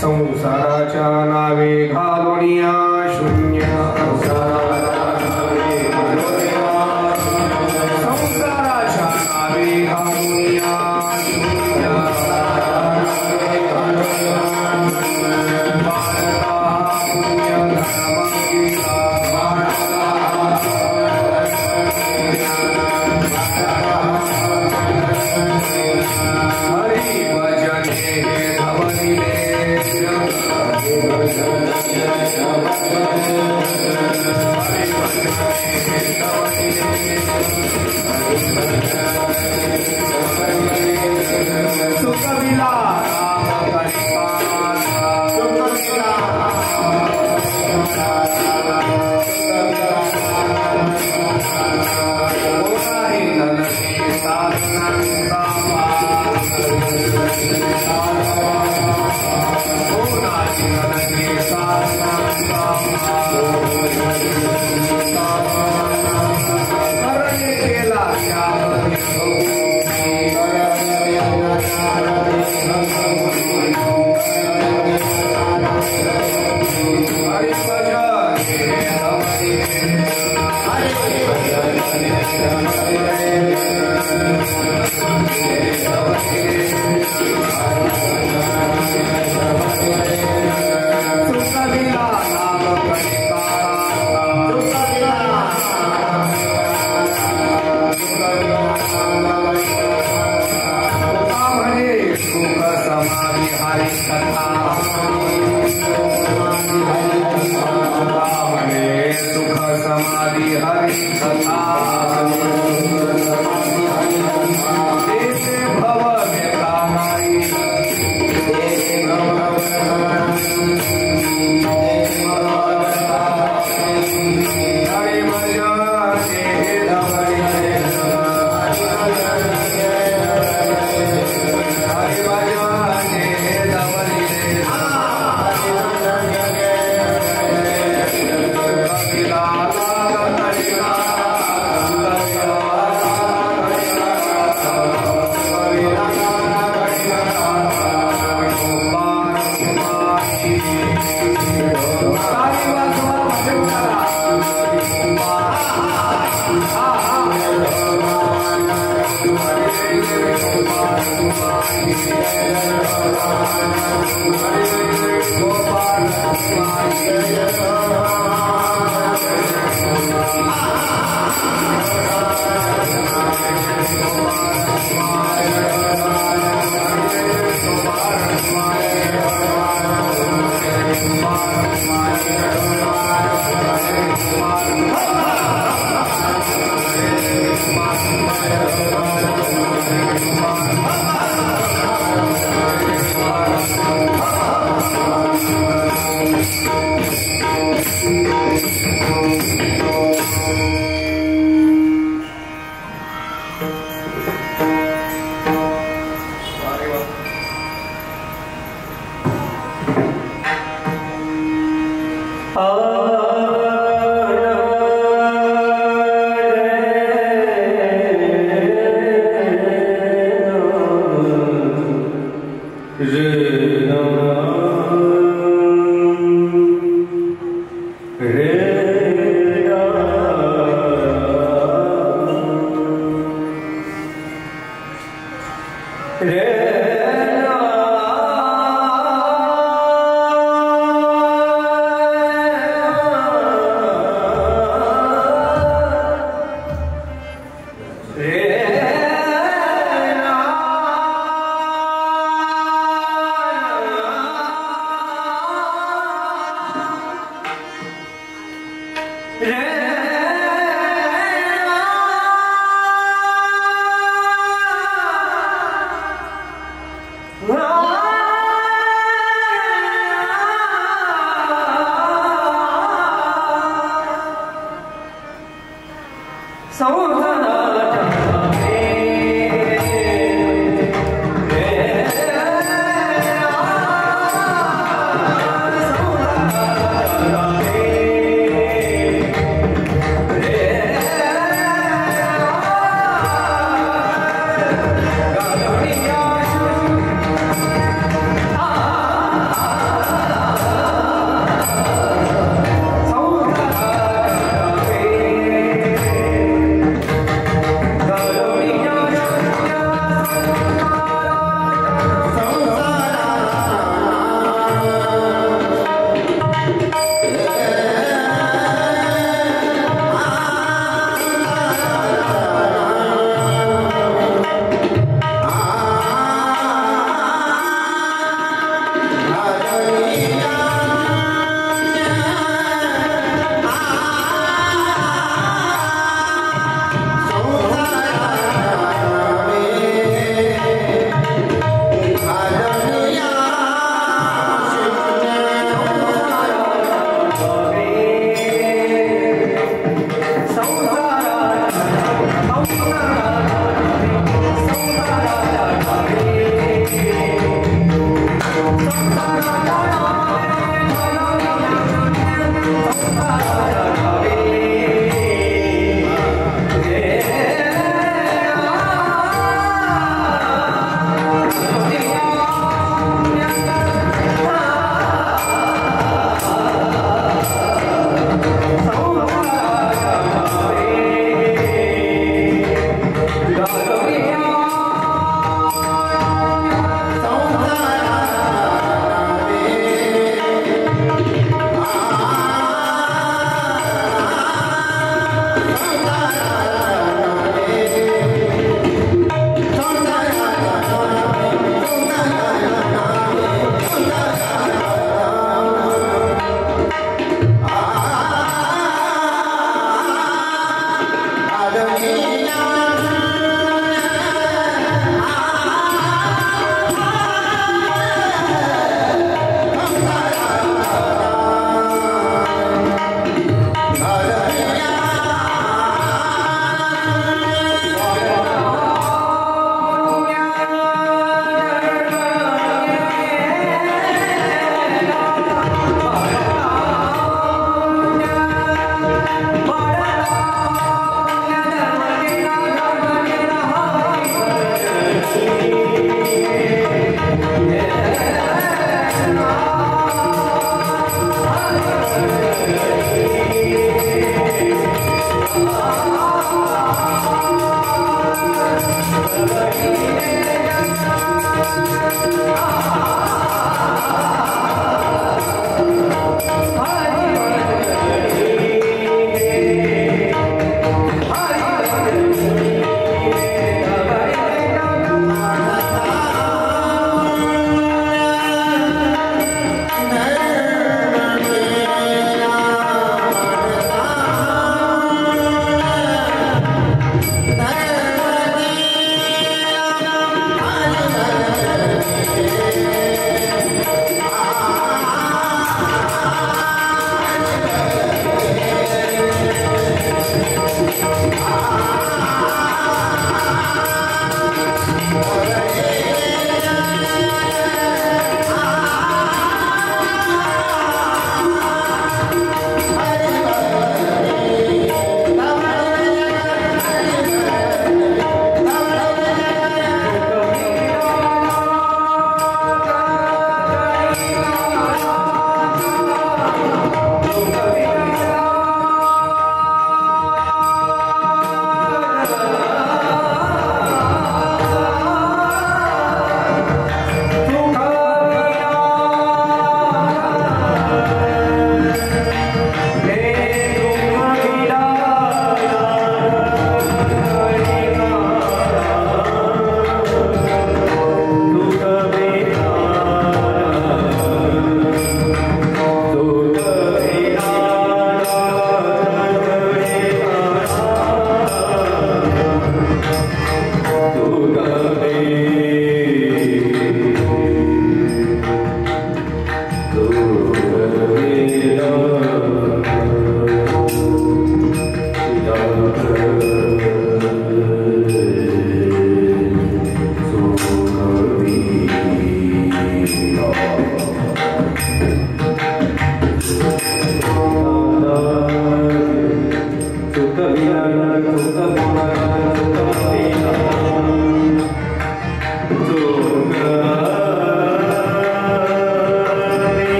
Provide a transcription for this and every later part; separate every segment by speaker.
Speaker 1: संसाराच्या नावे घालुनिया शून्य संसाराच्या नावे घालुनिया शून्य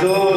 Speaker 1: So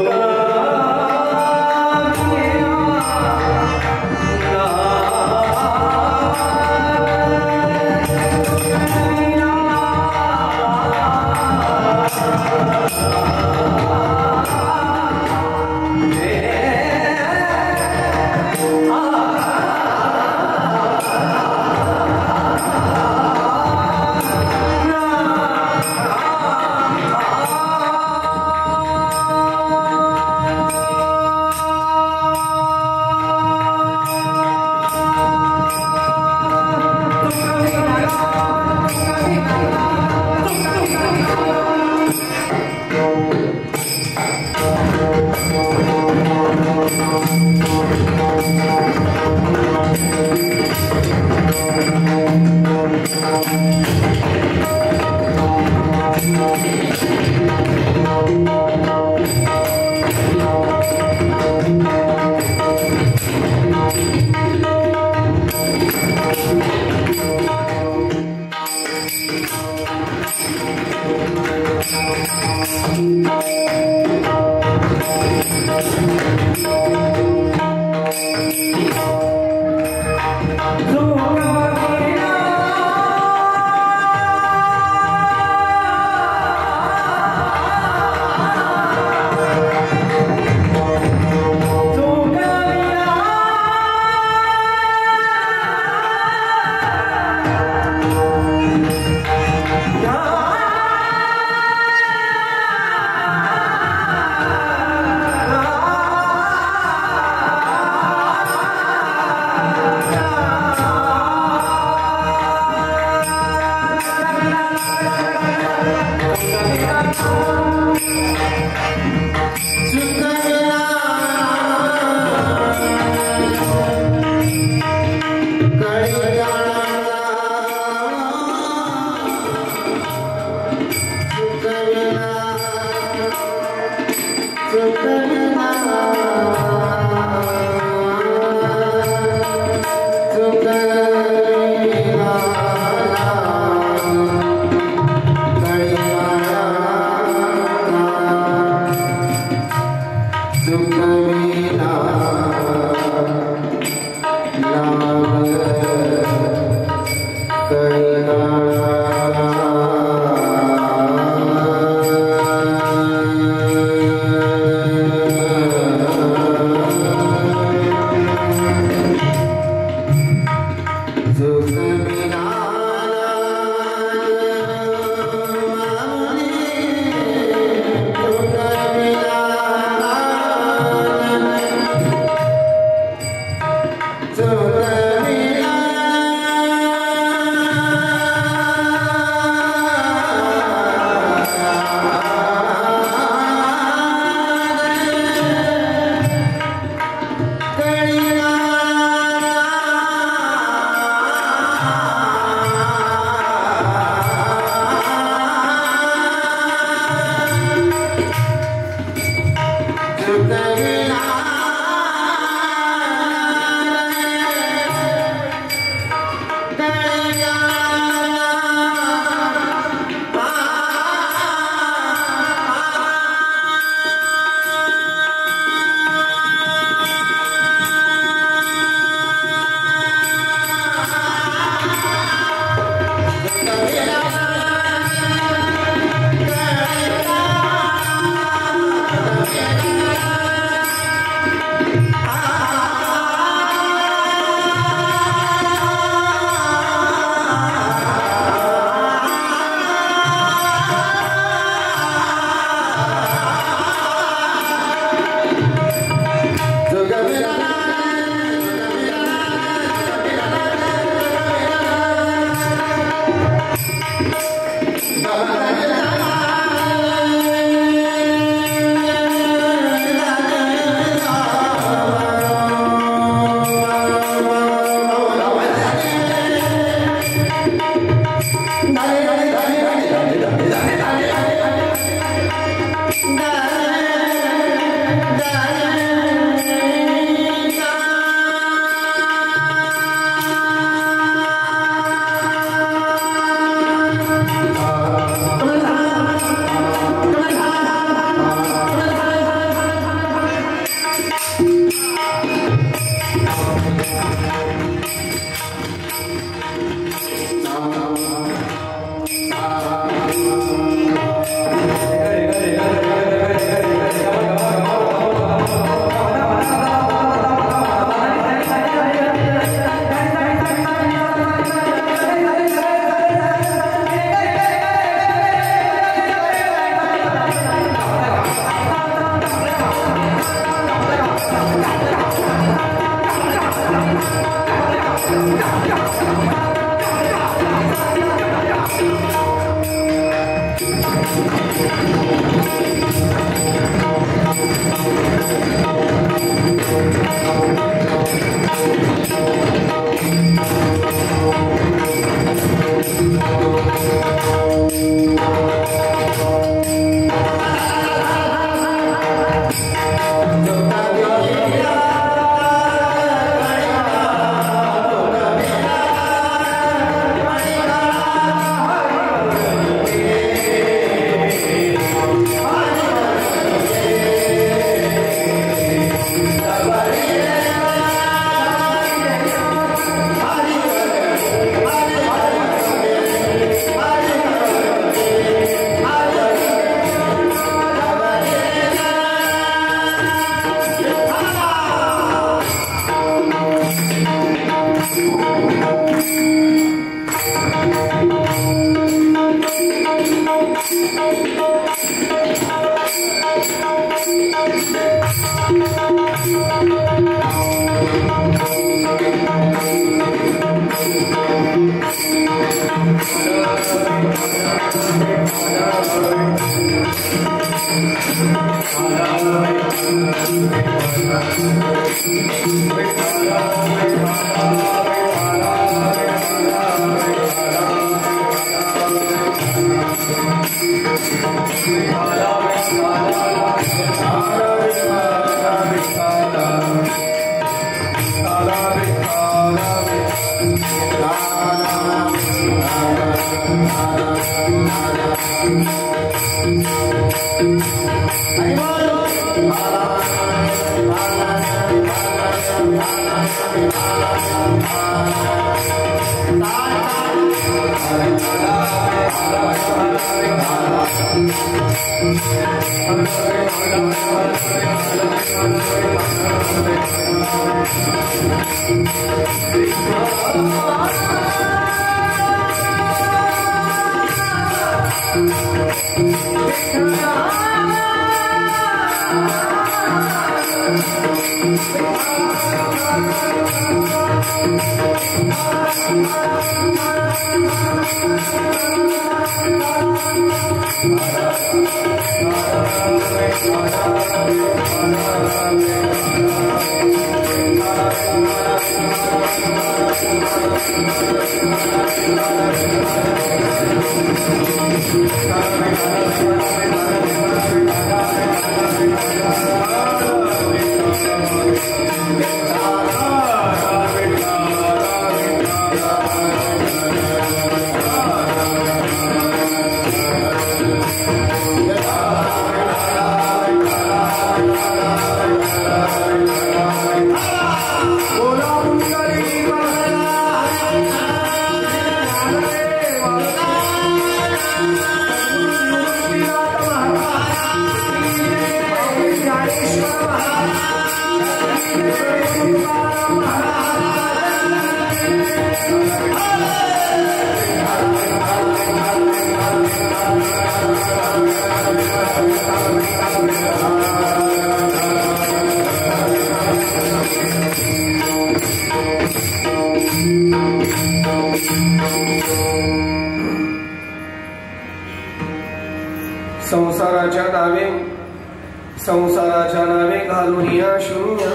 Speaker 1: संसाराच्या नावे घालून या शून्य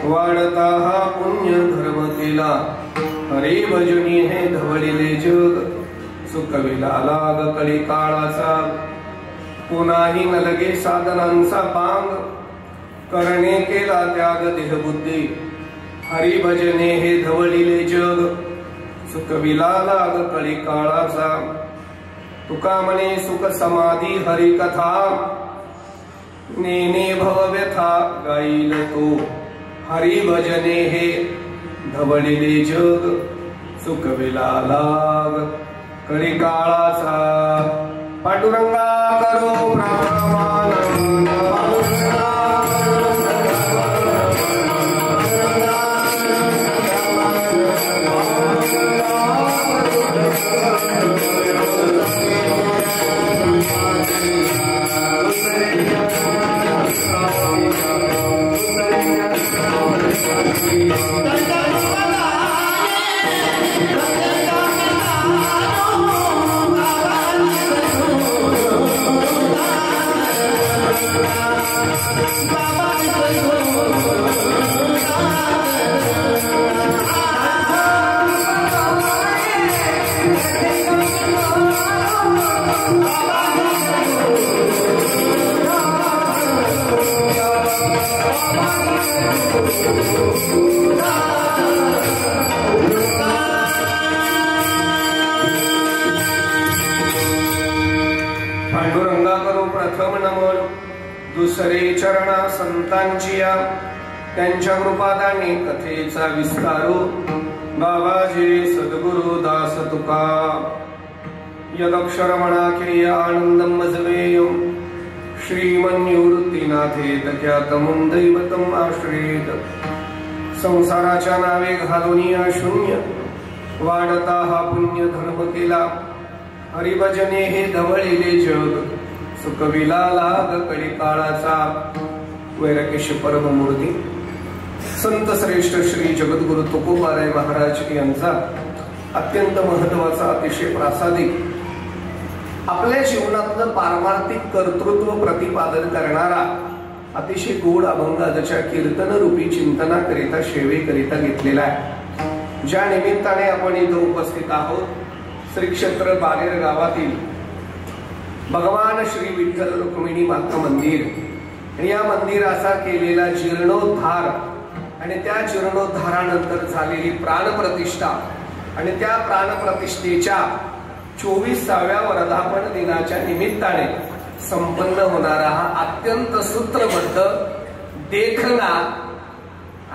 Speaker 1: वाढता हा पुण्य धर्म केला हरी भजनी हे धवळिले जग सुखविला लाग कळी काळाचा पुन्हाही न लगे साधनांचा पांग करणे केला त्याग देहबुद्धी हरी भजने हे धवळिले जग सुखविला लाग कळी काळाचा तुका म्हणे सुख समाधी हरी कथा नेने भव व्यथा गाईल तो हरी भजने हे धवळिले जग सुखविला लाग कळी काळाचा पांडुरंगा करो पांडुरंगा करो प्रथम नमन दुसरे चरणा संतांचिया त्यांच्या कृपादाने कथेचा विस्तारो बाबाजी सद्गुरु दास तुका यदक्षर मणाखे आनंदम मजवेयम श्रीमन्निवृत्तीनाथे तख्यातमं दैवतम आश्रयेत संसाराच्या नावे घालून या शून्य वाढता हा पुण्य धर्म केला हरिभजने हे धवळिले जग, सुखविला लाग कळी काळाचा. वैराकेश परममूर्ती संत श्रेष्ठ श्री जगद्गुरु तुकोबाराय महाराज यांचा अत्यंत महत्वाचा, अतिशय प्रासादिक, आपल्या जीवनातलं पारमार्थिक कर्तृत्व प्रतिपादन करणारा अतिशय गोड अभंगाच्या कीर्तन रूपी चिंतनाकरिता सेवेकरिता घेतलेला आहे. ज्या निमित्ताने आपण इथं उपस्थित आहोत, श्री क्षेत्र बालेर गावातील भगवान श्री विठ्ठल रुक्मिणी माता मंदिर आणि या मंदिराचा केलेला जीर्णोद्धार आणि त्या जीर्णोद्धारानंतर झालेली प्राणप्रतिष्ठा आणि त्या प्राणप्रतिष्ठेच्या 24व्या वर्धापन दिनाच्या निमित्ताने संपन्न होणारा हा अत्यंत सूत्रबद्ध, देखणा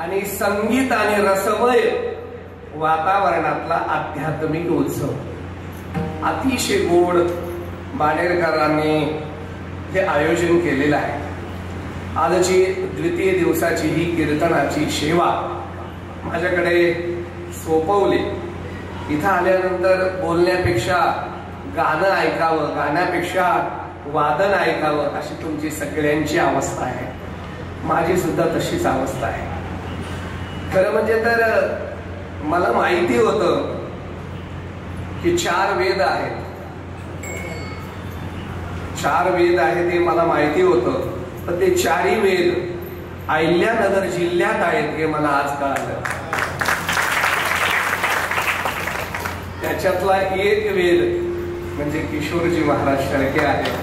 Speaker 1: आणि संगीत आणि रसमय वातावरणातला आध्यात्मिक उत्सव अतिशय गोड बाणेरकरांनी हे आयोजन केलेलं आहे. आजची द्वितीय दिवसाची ही कीर्तनाची सेवा माझ्याकडे सोपवली. इथं आल्यानंतर बोलण्यापेक्षा गाणं ऐकावं, गाण्यापेक्षा वादन ऐकावं अशी तुमची सगळ्यांची अवस्था आहे. माझी सुद्धा तशीच अवस्था आहे. खरं म्हणजे तर मला माहिती होतं की 4 वेद आहेत, 4 वेद आहेत हे मला माहिती होतं. पण ते 4ही वेद अहिल्यानगर जिल्ह्यात आहेत हे मला आज कळालं. त्याच्यातला एक वेद म्हणजे किशोरजी महाराज शेळके आहेत,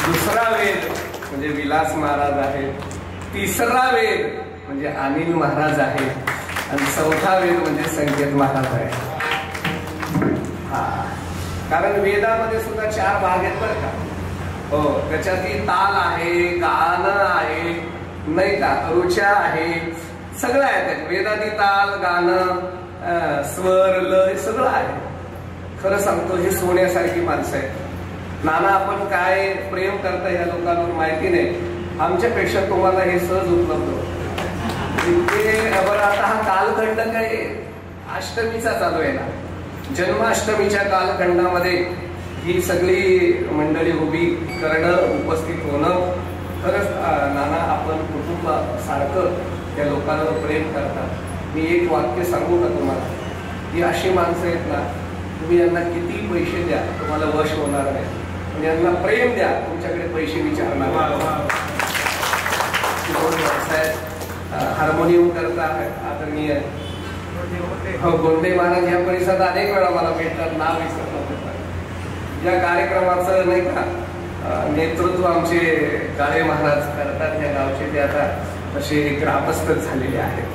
Speaker 1: दुसरा वेद म्हणजे विलास महाराज आहेत, तिसरा वेद म्हणजे अनिल महाराज आहेत आणि 4था वेद म्हणजे संकेत महाराज आहे. कारण वेदामध्ये सुद्धा 4 भाग आहेत बरं का. हो, त्याच्यातही ताल आहे, गाणं आहे, नाही का, रुचा आहे, सगळं आहे. वेदाती ताल, गाणं, स्वर, लय सगळं आहे. खरं सांगतो हे सोन्यासारखी माणसं आहेत. नाना आपण काय प्रेम करता या लोकांवर माहिती नाही, आमच्यापेक्षा तुम्हाला हे सहज उपलब्ध होतं. बरं, आता हा कालखंड काय अष्टमीचा चालू आहे ना, जन्माष्टमीच्या कालखंडामध्ये ही सगळी मंडळी उभी करणं, उपस्थित होणं, खरंच नाना आपण कुटुंबासारखं त्या लोकांवर प्रेम करतात. मी एक वाक्य सांगू का तुम्हाला, ही अशी माणसं आहेत ना, तुम्ही यांना किती पैसे द्या तुम्हाला वश होणार नाही, पण यांना प्रेम द्या, तुमच्याकडे पैसे विचारणार. हार्मोनियम करता आदरणीय गोंडे महाराज या परिसरात अनेक वेळा मला भेटतात, नाव विसरलं होतं. या कार्यक्रमाचं नाही का नेतृत्व आमचे काळे महाराज करतात या गावचे, ते आता तसे ग्रामस्थ झालेले आहेत.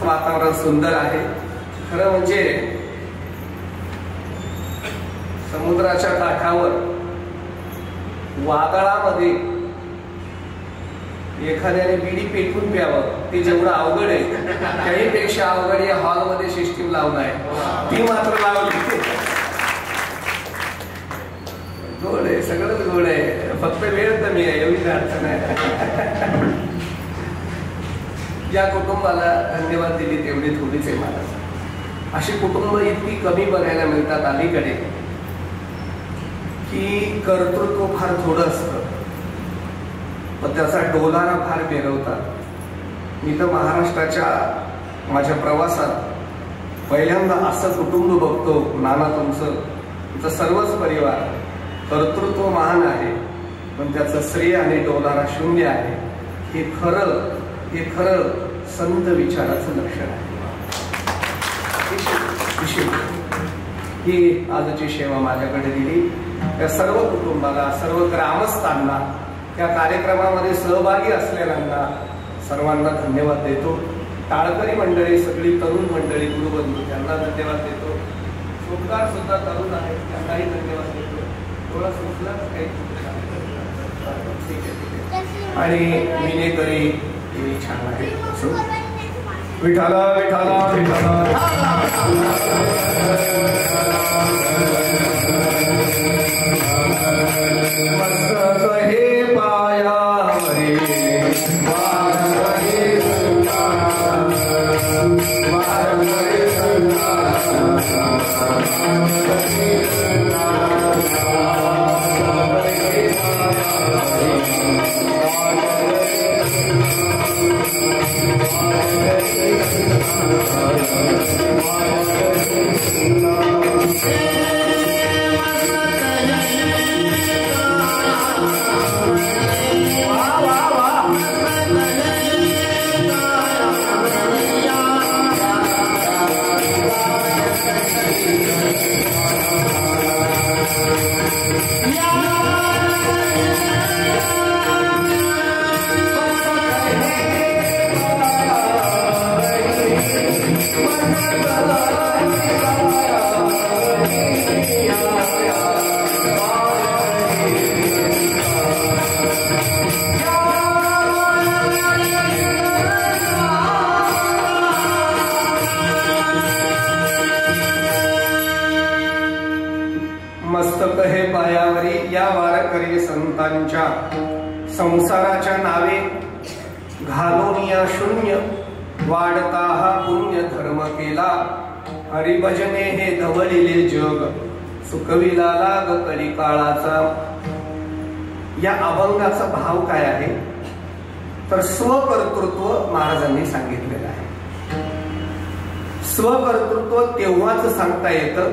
Speaker 1: वातावरण सुंदर आहे. खरं म्हणजे समुद्राच्या काठावर वादळामध्ये एखाद्याने बिडी पेटून प्यावं ते जेवढं अवघड आहे त्याहीपेक्षा अवघड या हॉलमध्ये सिस्टीम लावणं आहे. ती मात्र लावली. गोड आहे, सगळंच गोड आहे, फक्त वेळ कमी आहे, एवढीच अडचण आहे. या कुटुंबाला धन्यवाद दिली तेवढी थोडीच आहे मला. अशी कुटुंब इतकी कमी बघायला मिळतात अलीकडे की कर्तृत्व फार थोडं असतं पण त्याचा डोलारा फार मिरवतात. मी तर महाराष्ट्राच्या माझ्या प्रवासात पहिल्यांदा असं कुटुंब बघतो. नाना तुमचं सर्वच परिवार कर्तृत्व महान आहे पण त्याचं श्रेय आणि डोलारा शून्य आहे. हे खरं संत विचाराचं लक्षण आहे. ही आजची सेवा माझ्याकडे दिली त्या सर्व कुटुंबाला, सर्व ग्रामस्थांना, त्या कार्यक्रमामध्ये सहभागी असलेल्यांना सर्वांना धन्यवाद देतो. टाळकरी मंडळी, सगळी तरुण मंडळी, गुरुबंधू त्यांना धन्यवाद देतो. सोपकार सुद्धा तरुण आहेत त्यांनाही धन्यवाद देतो. थोडा सुचला काही आणि विनेकरी छान आहे. विठाला विठाला विठाला हे पायावरी या वारकरी संतांच्या संसाराच्या नावे घालून या शून्य वाढता हा पुण्य धर्म केला हरिभजने हे धवळिले जग सुखविला लाग कलिकाळाचा। या अभंगाचा भाव काय आहे तर स्वकर्तृत्व महाराजांनी सांगितलेलं आहे। स्वकर्तृत्व तेव्हाच सांगता येतं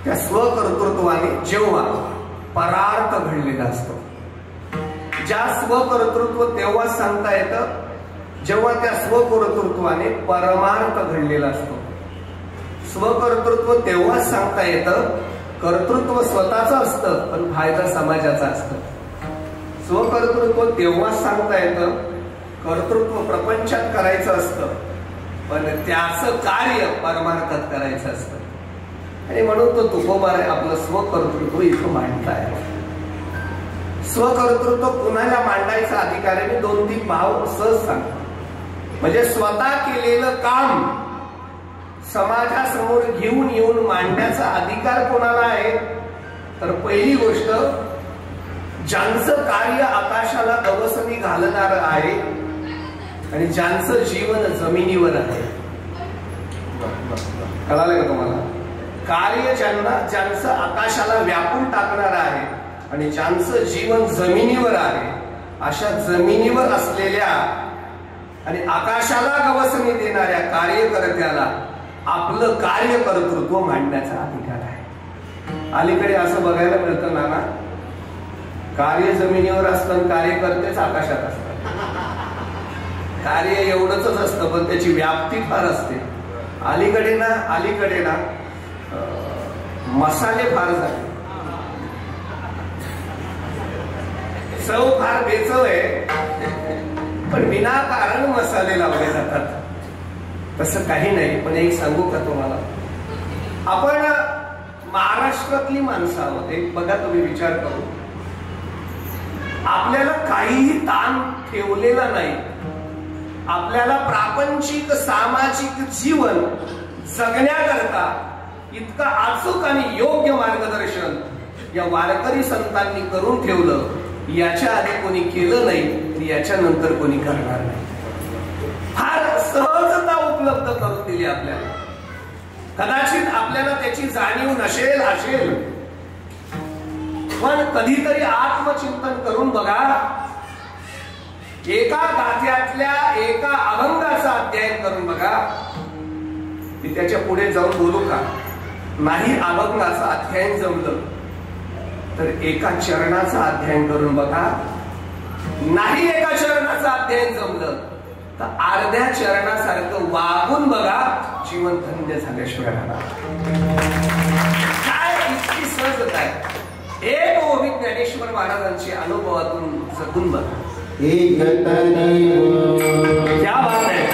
Speaker 1: त्या स्वकर्तृत्वाने जेव्हा परार्थ घडलेला असतो। ज्या स्वकर्तृत्व तेव्हा सांगता येतं जेव्हा त्या स्वकर्तृत्वाने परमार्थ घडलेला असतो। स्वकर्तृत्व तेव्हाच सांगता येतं कर्तृत्व स्वतःचं असतं पण फायदा समाजाचा असतं। स्वकर्तृत्व तेव्हाच सांगता येतं कर्तृत्व प्रपंचात करायचं असतं पण त्याचं कार्य परमार्थात करायचं असतं। आणि म्हणून तो तुकोबा आपलं स्वकर्तृत्व इथं मांडताय। स्वकर्तृत्व कुणाला मांडायचा अधिकार आहे मी 2-3 भाव सहज सांगतो। म्हणजे स्वतः केलेलं काम समाजासमोर घेऊन येऊन मांडण्याचा अधिकार कोणाला आहे तर पहिली गोष्ट ज्यांचं कार्य आकाशाला गवसणी घालणार आहे आणि ज्यांचं जीवन जमिनीवर आहे। कळालं का तुम्हाला? कार्य ज्यांचं आकाशाला व्यापून टाकणार आहे आणि ज्यांचं जीवन जमिनीवर आहे अशा जमिनीवर असलेल्या आणि आकाशाला गवसणी देणाऱ्या कार्यकर्त्याला आपलं कार्यकर्तृत्व मांडण्याचा अधिकार आहे। अलीकडे असं बघायला मिळतं ना कार्य जमिनीवर असतं कार्यकर्तेच आकाशात असतात। कार्य एवढंच असतं पण त्याची व्याप्ती फार असते। अलीकडे ना मसाले फार झाले, चव फार बेचव आहे पण विनाकारण मसाले लावले जातात। तसं काही नाही पण एक सांगू का तुम्हाला, आपण महाराष्ट्रातली माणसं आहोत। एक बघा तुम्ही विचार करू, आपल्याला काहीही ताण ठेवलेला नाही। आपल्याला प्रापंचिक सामाजिक जीवन जगण्याकरता इतका अचूक आणि योग्य मार्गदर्शन या वारकरी संतांनी करून ठेवलं याच्या आधी कोणी केलं नाही याच्या नंतर कोणी करणार नाही। फार सहजता उपलब्ध करून दिली आपल्याला। कदाचित आपल्याला त्याची जाणीव नसेल असेल पण कधीतरी आत्मचिंतन करून बघा। एका गाथ्यातल्या एका अभंगाचा अध्ययन करून बघा। मी त्याच्या पुढे जाऊन बोलू का? नाही अभंगाचं अध्ययन जमलं तर एका चरणाचा अध्ययन करून बघा। नाही एका चरणाचं अध्ययन जमलं तर अर्ध्या चरणासारखं वागून बघा। जीवन धन्य झाल्याशिवाय काय इतकी सहजता आहे। एक ओवी ज्ञानेश्वर महाराजांची अनुभवातून जगून बघा। क्या बात है।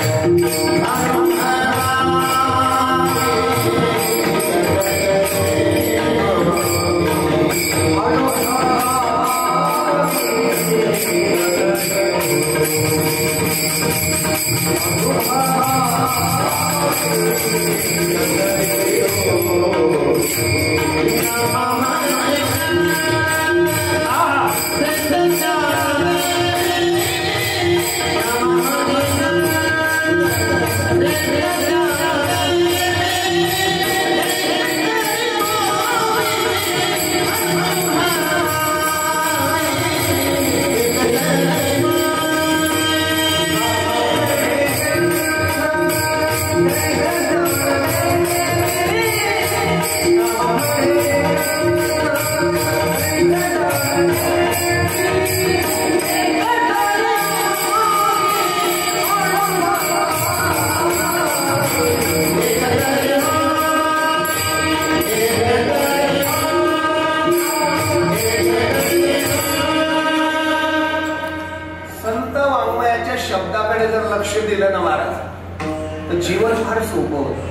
Speaker 1: शब्दाकडे जर लक्ष दिलं ना महाराज तर जीवन फार सोपं होतं।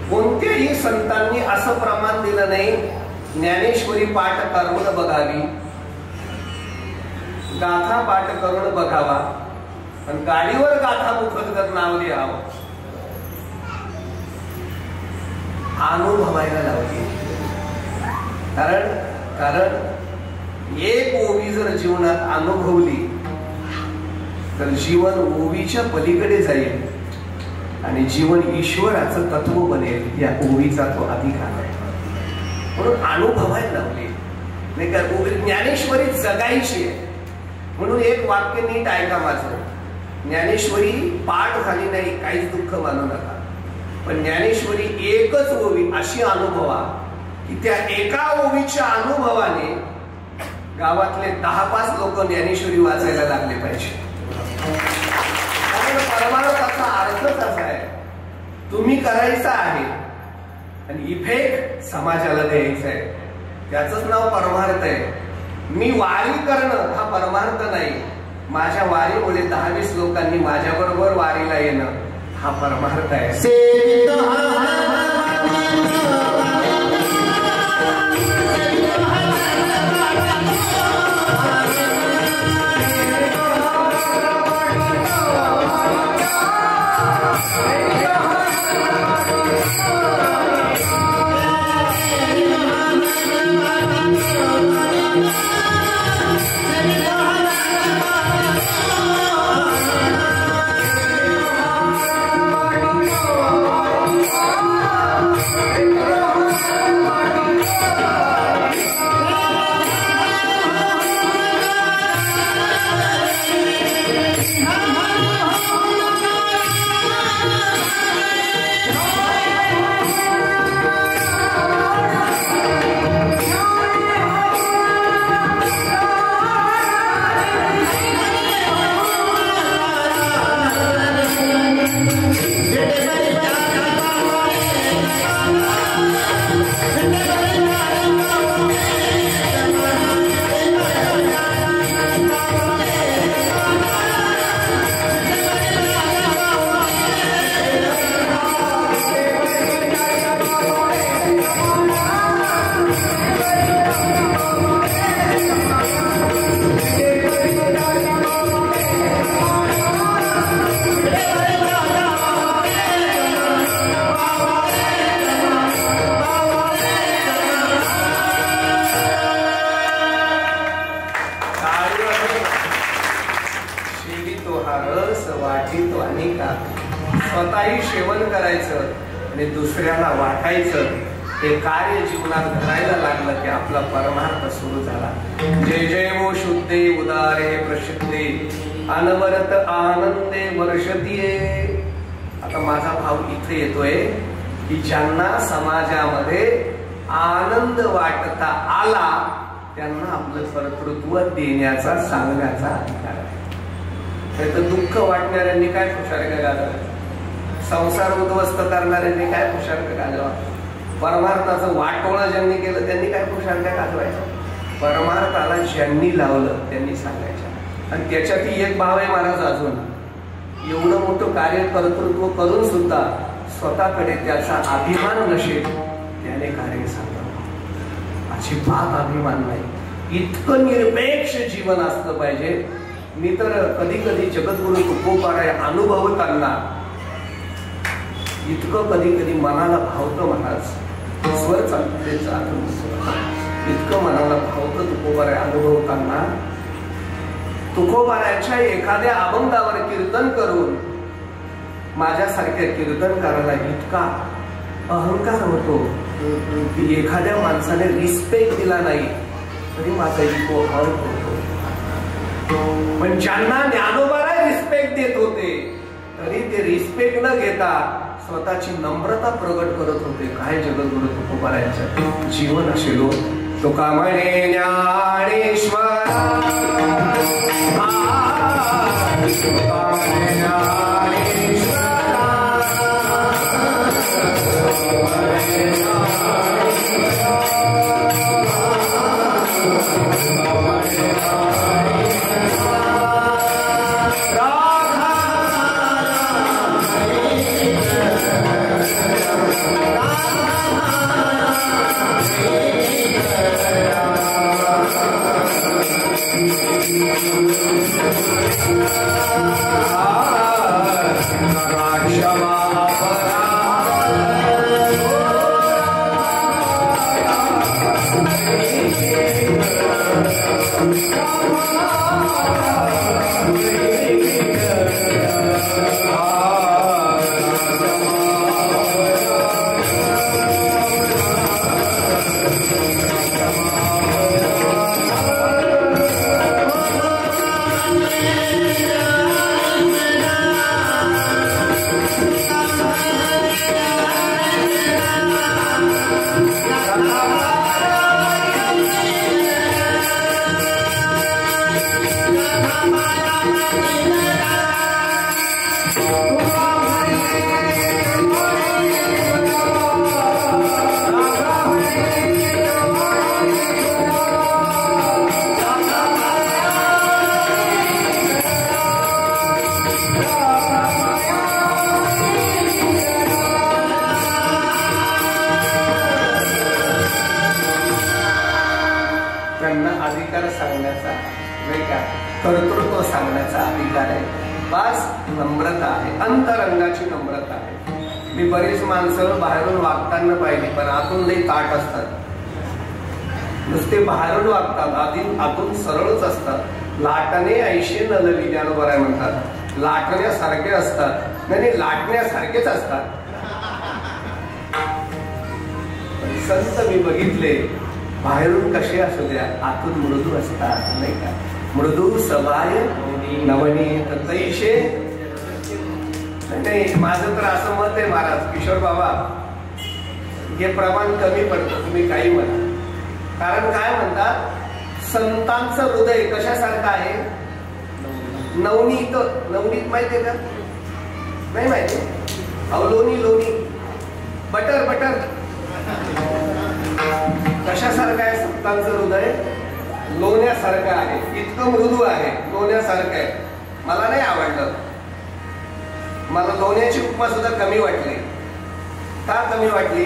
Speaker 1: कोणत्याही संतांनी असं प्रमाण दिलं नाही ज्ञानेश्वरी पाठ करून बघावी, गाथा पाठ करून बघावा आणि गाडीवर गाथा मुखत जर नाव लिहावं अनुभवायला लावली। कारण एक ओवी जर जीवनात अनुभवली तर जीवन ओवीच्या पलीकडे जाईल आणि जीवन ईश्वराचं तत्व बनेल. या ओवीचा तो अधिकार आहे. म्हणून अनुभवायला लावले नाही का. ज्ञानेश्वरी जगायची आहे. म्हणून एक वाक्य नीट ऐका माझं. ज्ञानेश्वरी पाठ झाली नाही काहीच दुःख मानू नका, पण ज्ञानेश्वरी एकच ओवी अशी अनुभवा की त्या एका ओवीच्या अनुभवाने गावातले 10-5 लोक ज्ञानेश्वरी वाचायला लागले पाहिजे. कारण परमार्थाचा अर्थच असा आहे, तुम्ही करायचा आहे आणि इफेक्ट समाजाला द्यायचा आहे. त्याचंच नाव परमार्थ आहे. मी वारी करणं हा परमार्थ नाही. माझ्या वारीमुळे 10-20 लोकांनी माझ्या बरोबर वारीला येणं हा परमार्थ आहे. स्वतःही सेवन करायचं आणि दुसऱ्याला वाटायचं. हे कार्य जीवनात घडायला लागलं की आपला परमार्थ सुरू झाला. जय जय वो शुद्धे उदारे प्रसिद्धे अनवरत आनंदे वर्षतीये. आता माझा भाव इथे येतोय की ज्यांना समाजामध्ये आनंद वाटता आला त्यांना आपलं कर्तृत्व देण्याचा सांगण्याचा अधिकार आहे. तर दुःख वाटणाऱ्यांनी काय खुशाल गाजवायचं, संसार उद्ध्वस्त करणाऱ्यांनी काय खुशाल गाजवा, परमार्थाचं वाटोळं ज्यांनी केलं त्यांनी काय खुशाल गाजवायचं. परमार्थाला ज्यांनी लावलं त्यांनी सांगायचं. आणि त्याच्यातही एक भाव आहे महाराज, अजून एवढं मोठं कार्य कर्तृत्व करून सुद्धा स्वतःकडे त्याचा अभिमान नसेल त्याने कार्य सांगावं. अजिबात अभिमान नाही. इतकं निरपेक्ष जीवन असलं पाहिजे. मी तर कधी कधी जगद्गुरु तुकोबाराय अनुभवताना इतकं कधी कधी मनाला भावतं महाराज, स्वर चालतेचा इतकं मनाला भावतं तुकोबाराय अनुभवताना. तुकोबारायच्या एखाद्या अभंगावर कीर्तन करून माझ्यासारख्या कीर्तनकाराला इतका अहंकार होतो की एखाद्या माणसाने रिस्पेक्ट दिला नाही तरी माझा इको हर्ट होतो. पण ज्यांना ज्ञानोबाराय रिस्पेक्ट देत होते तरी ते रिस्पेक्ट न घेता स्वतःची नम्रता प्रगट करत होते. काय जगद्गुरु तुकोबारायांचं जीवन असेल. तुका म्हणे ज्ञानेश्वरा त्यांना अधिकार सांगण्याचा, नाही का, कर्तृत्व सांगण्याचा अधिकार आहे. बस नम्रता आहे, अंतरंगाची नम्रता आहे. मी बरीच माणसं बाहेरून वागताना पाहिली, पण आतून लई ताट असतात. नुसते बाहेरून वागतात, आतून सरळच असतात. लाटणे ऐशी न लवी, ज्ञानोबा राय म्हणतात. लाटण्यासारखे असतात, नाही लाटण्यासारखेच असतात. संत मी बघितले बाहेरून कसे असू द्या, आतून मृदू असतात, नाही का. मृदू सबाय नवनीत तैशे. नाही, माझं तर असं मत आहे महाराज किशोर बाबा, हे प्रमाण कमी पडतं, तुम्ही काही म्हणा. कारण काय म्हणतात, संतांचं हृदय कशासारखं आहे, नवनीत. नवनीत माहितीये का, नाही माहिती. लोणी लोणी, बटर बटर. कशासारखं आहे संतांचं हृदय, लोण्यासारखं आहे. इतकं मृदू आहे, लोण्यासारखं आहे. मला नाही आवडलं, मला लोण्याची उपमा सुद्धा कमी वाटली. का कमी वाटली,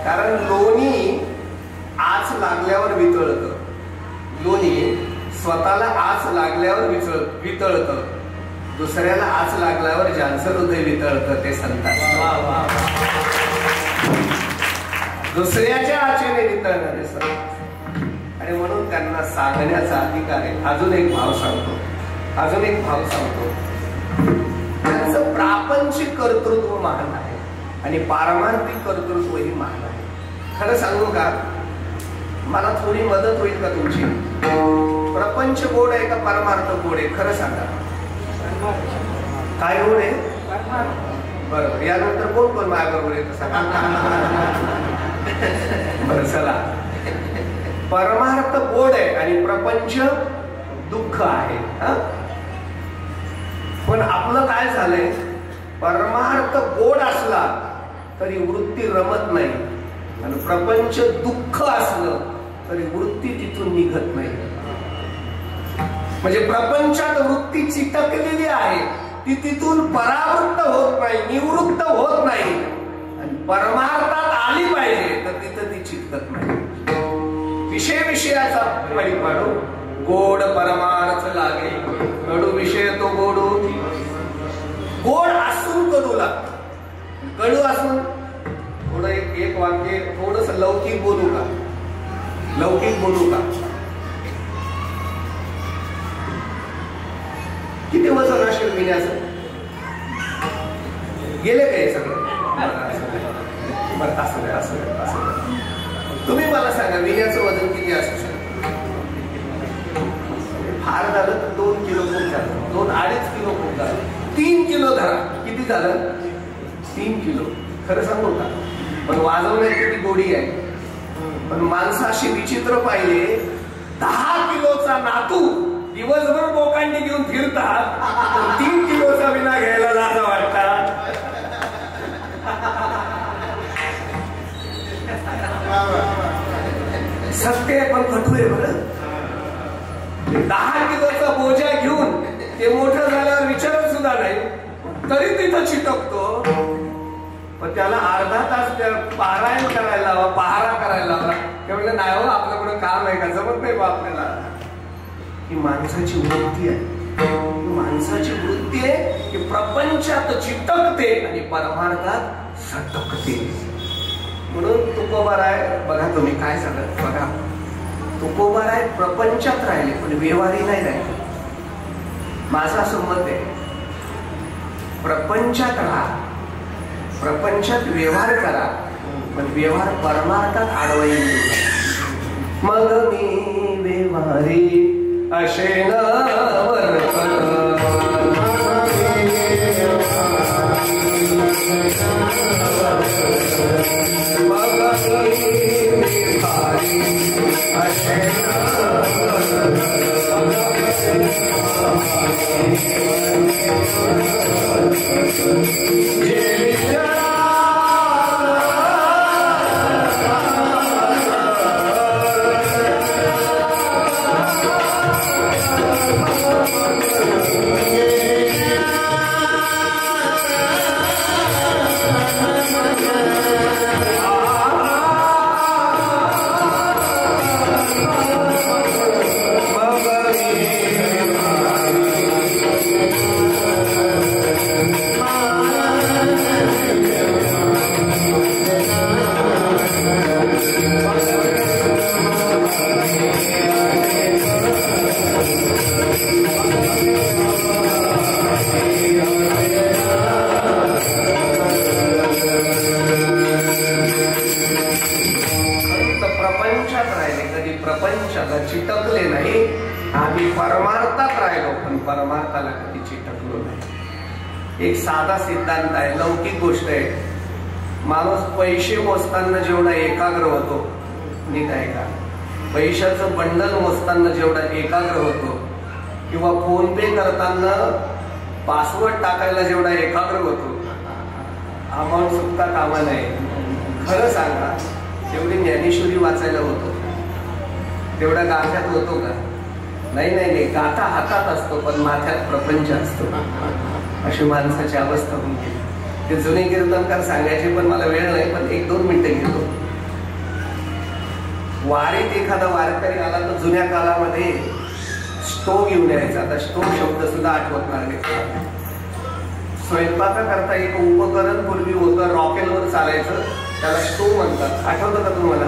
Speaker 1: कारण लोणी आच लागल्यावर वितळतं. लोणी स्वतःला आच लागल्यावर वितळतं, दुसऱ्याला आच लागल्यावर ज्यांचं हृदय वितळतं ते संत. दुसऱ्याच्या आचेने वितळणारे संत. आणि म्हणून त्यांना सांगण्याचा अधिकार आहे. अजून एक भाव सांगतो, त्यांचं प्रापंचिक कर्तृत्व महान आहे आणि पारमार्थिक कर्तृत्वही महान आहे. खरं सांगू का, मला थोडी मदत होईल का तुमची? प्रपंच गोड आहे का परमार्थ गोड आहे, खरं सांगा. काय गोड आहे? बरोबर. यानंतर कोण कोण माझ्याबरोबर येतं सांगा. बरं चला, परमार्थ गोड आहे आणि प्रपंच दुःख आहे. पण आपलं काय झालंय, परमार्थ गोड असला तरी वृत्ती रमत नाही आणि प्रपंच दुःख असलं तरी वृत्ती तिथून निघत नाही. म्हणजे प्रपंचात वृत्ती चिटकलेली आहे, ती तिथून परावृत्त होत नाही, निवृत्त होत नाही. आणि परमार्थात आली पाहिजे तर तिथं ती चिटकत नाही. विषयाचा परिपाडू, गोड परमार्थ लागे, कडू विषय तो गोडू. गोड असून कडू लागत, कडू असून थोडं एक वाक्य थोडस लौकिक बोलू का, किती वजन असेल विण्याचं? गेले काय सगळं? असं तुम्ही मला सांगा, विण्याचं वजन किती असू शकतं? फार झालं तर 2 किलो खूप झालं, 2-2.5 किलो खूप झालं, 3 किलो धरा. किती झालं? 3 किलो. खरं सांगू का, पण वाजवण्यात किती गोडी आहे. पण माणसं अशी विचित्र पाहिले, 10 किलोचा नातू दिवसभर बोकांडी घेऊन फिरतात, 3 किलोचा विना घ्यायला लाज वाटतात. सत्य आहे पण कटू आहे बरं. 10 किलोचा बोजा घेऊन ते मोठं झाल्यावर विचारत सुद्धा नाही, तरी तिथं चिटकतो. पण त्याला अर्धा तास पारायण करायला हवा, पहारा करायला हवा. ते म्हणलं नाही हो, आपल्याकडे काम आहे का, जमत नाही बा आपल्याला. ही माणसाची वृत्ती आहे, माणसाची वृत्ती आहे की प्रपंचात चिटकते आणि परमार्थात सटकते. म्हणून तुकोबाराय बघा, तुम्ही काय सांगत बघा, तुकोबाराय प्रपंचात राहिले पण व्यवहारी नाही राहिले. माझं असं मत आहे, प्रपंचात राहा, प्रपंचात व्यवहार करा, पण व्यवहार परमार्थात आडवा येईल. मग मी व्यवहारी असे न परमार्थाला चिटकले नाही. आम्ही परमार्थात राहिलो पण परमार्थाला कधी चिटकलो नाही. एक साधा सिद्धांत आहे, लौकिक गोष्ट आहे. माणूस पैसे मोजताना जेवढा एकाग्र होतो, नीट आहे का, पैशाचं बंडल मोजताना जेवढा एकाग्र होतो किंवा फोन पे करताना पासवर्ड टाकायला जेवढा एकाग्र होतो, अमाऊंट सुद्धा कामा नाही. खरं सांगा, तेवढी ज्ञानेश्वरी वाचायला होतो तेवढा गाठ्यात होतो का? नाही नाही नाही, गाथा हातात असतो पण माथ्यात प्रपंच असतो. अशी माणसाची अवस्था होऊन गेली. ते जुने कीर्तनकार सांगायचे पण मला वेळ नाही, पण 1-2 मिनिटं घेतो. वारीत एखादा वारकरी आला तर जुन्या काळामध्ये स्टोव घेऊन यायचा. आता स्टोव शब्द सुद्धा आठवत नाही. स्वयंपाकाकरता एक उपकरण पूर्वी होतं, रॉकेलवर चालायचं, त्याला स्टोव म्हणतात. आठवतं का तुम्हाला?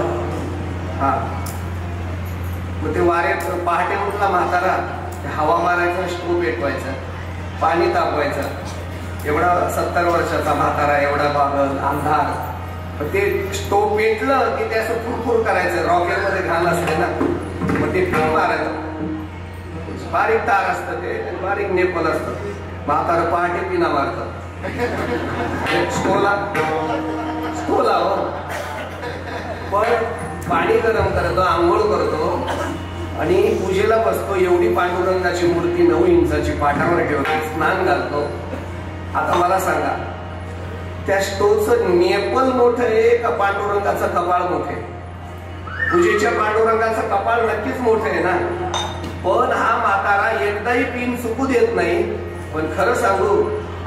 Speaker 1: हा. मग ते वाऱ्यात पहाटे उठला म्हातारा, हवा मारायचा, स्टोव पेटवायचा, पाणी तापवायचं. एवढा 70 वर्षाचा म्हातारा, एवढा बागल अंधार. ते स्टोव पेटलं की ते असं फुरफुर करायचं. रॉकेलमध्ये घाल असते ना, मग ते फिर मारायचं. बारीक तार असतं ते, बारीक नेपल असतं. म्हातारा पहाटे पिना मारतात स्टोला हो. पण पाणी गरम करतो, आंघोळ करतो आणि पूजेला बसतो. एवढी पांडुरंगाची मूर्ती 9 इंचाची पाठावर ठेवतो, स्नान घालतो. आता मला सांगा, त्या स्टोवचं नेपल मोठं आहे का पांडुरंगाचं कपाळ मोठे? पूजेच्या पांडुरंगाचं कपाळ नक्कीच मोठं आहे ना. पण हा म्हातारा एकदाही पिन चुकू देत नाही. पण खरं सांगू,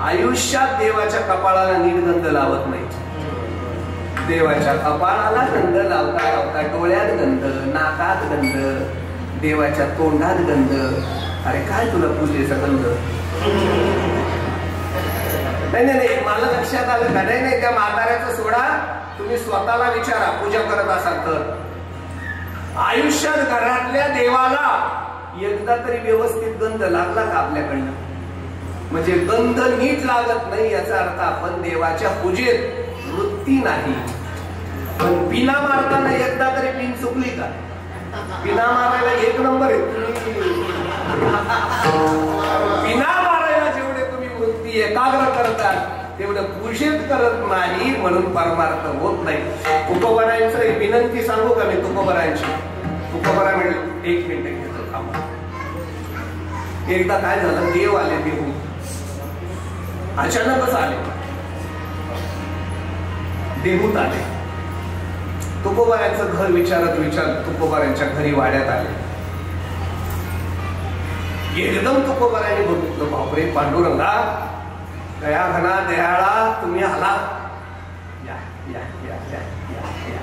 Speaker 1: आयुष्यात देवाच्या कपाळाला नीट गंध लावत नाही. देवाच्या कपाळाला गंध लावता लावता डोळ्यात गंध, नाकात गंध, देवाच्या तोंडात गंध. अरे काय तुला पूजेचा गंध? नाही नाही नाही, मला लक्षात आलं का? नाही नाही, त्या म्हाताऱ्याचं सोडा, तुम्ही स्वतःला विचारा. पूजा करत असाल तर आयुष्यात घरातल्या देवाला एकदा तरी व्यवस्थित गंध लागला का आपल्याकडनं? म्हणजे गंध नीट लागत नाही याचा अर्थ आपण देवाच्या पूजेत वृत्ती नाही. पण पिना मारताना एकदा तरी पिन चुकली का? पिना मारायला 1 नंबर आहे. पिना मारायला जेवढे तुम्ही वृत्ती एकाग्र करतात तेवढं पूजेत करत नाही, म्हणून परमार्थ होत नाही. तुकोबरायांचं विनंती सांगू का मी? तुकोबरायांची तुकोबरा मिळेल 1 मिनिट घेतो थांबा. एकदा काय झालं, देव आले, देव अचानकच आले, देहूत आले. तुकोबारांचं घर विचारत विचारत तुकोबारांच्या घरी वाड्यात आले. एकदम तुकोबारांनी बघितलं, बापरे पांडुरंगा, दया घना दयाळा, तुम्ही आला, या या या या या.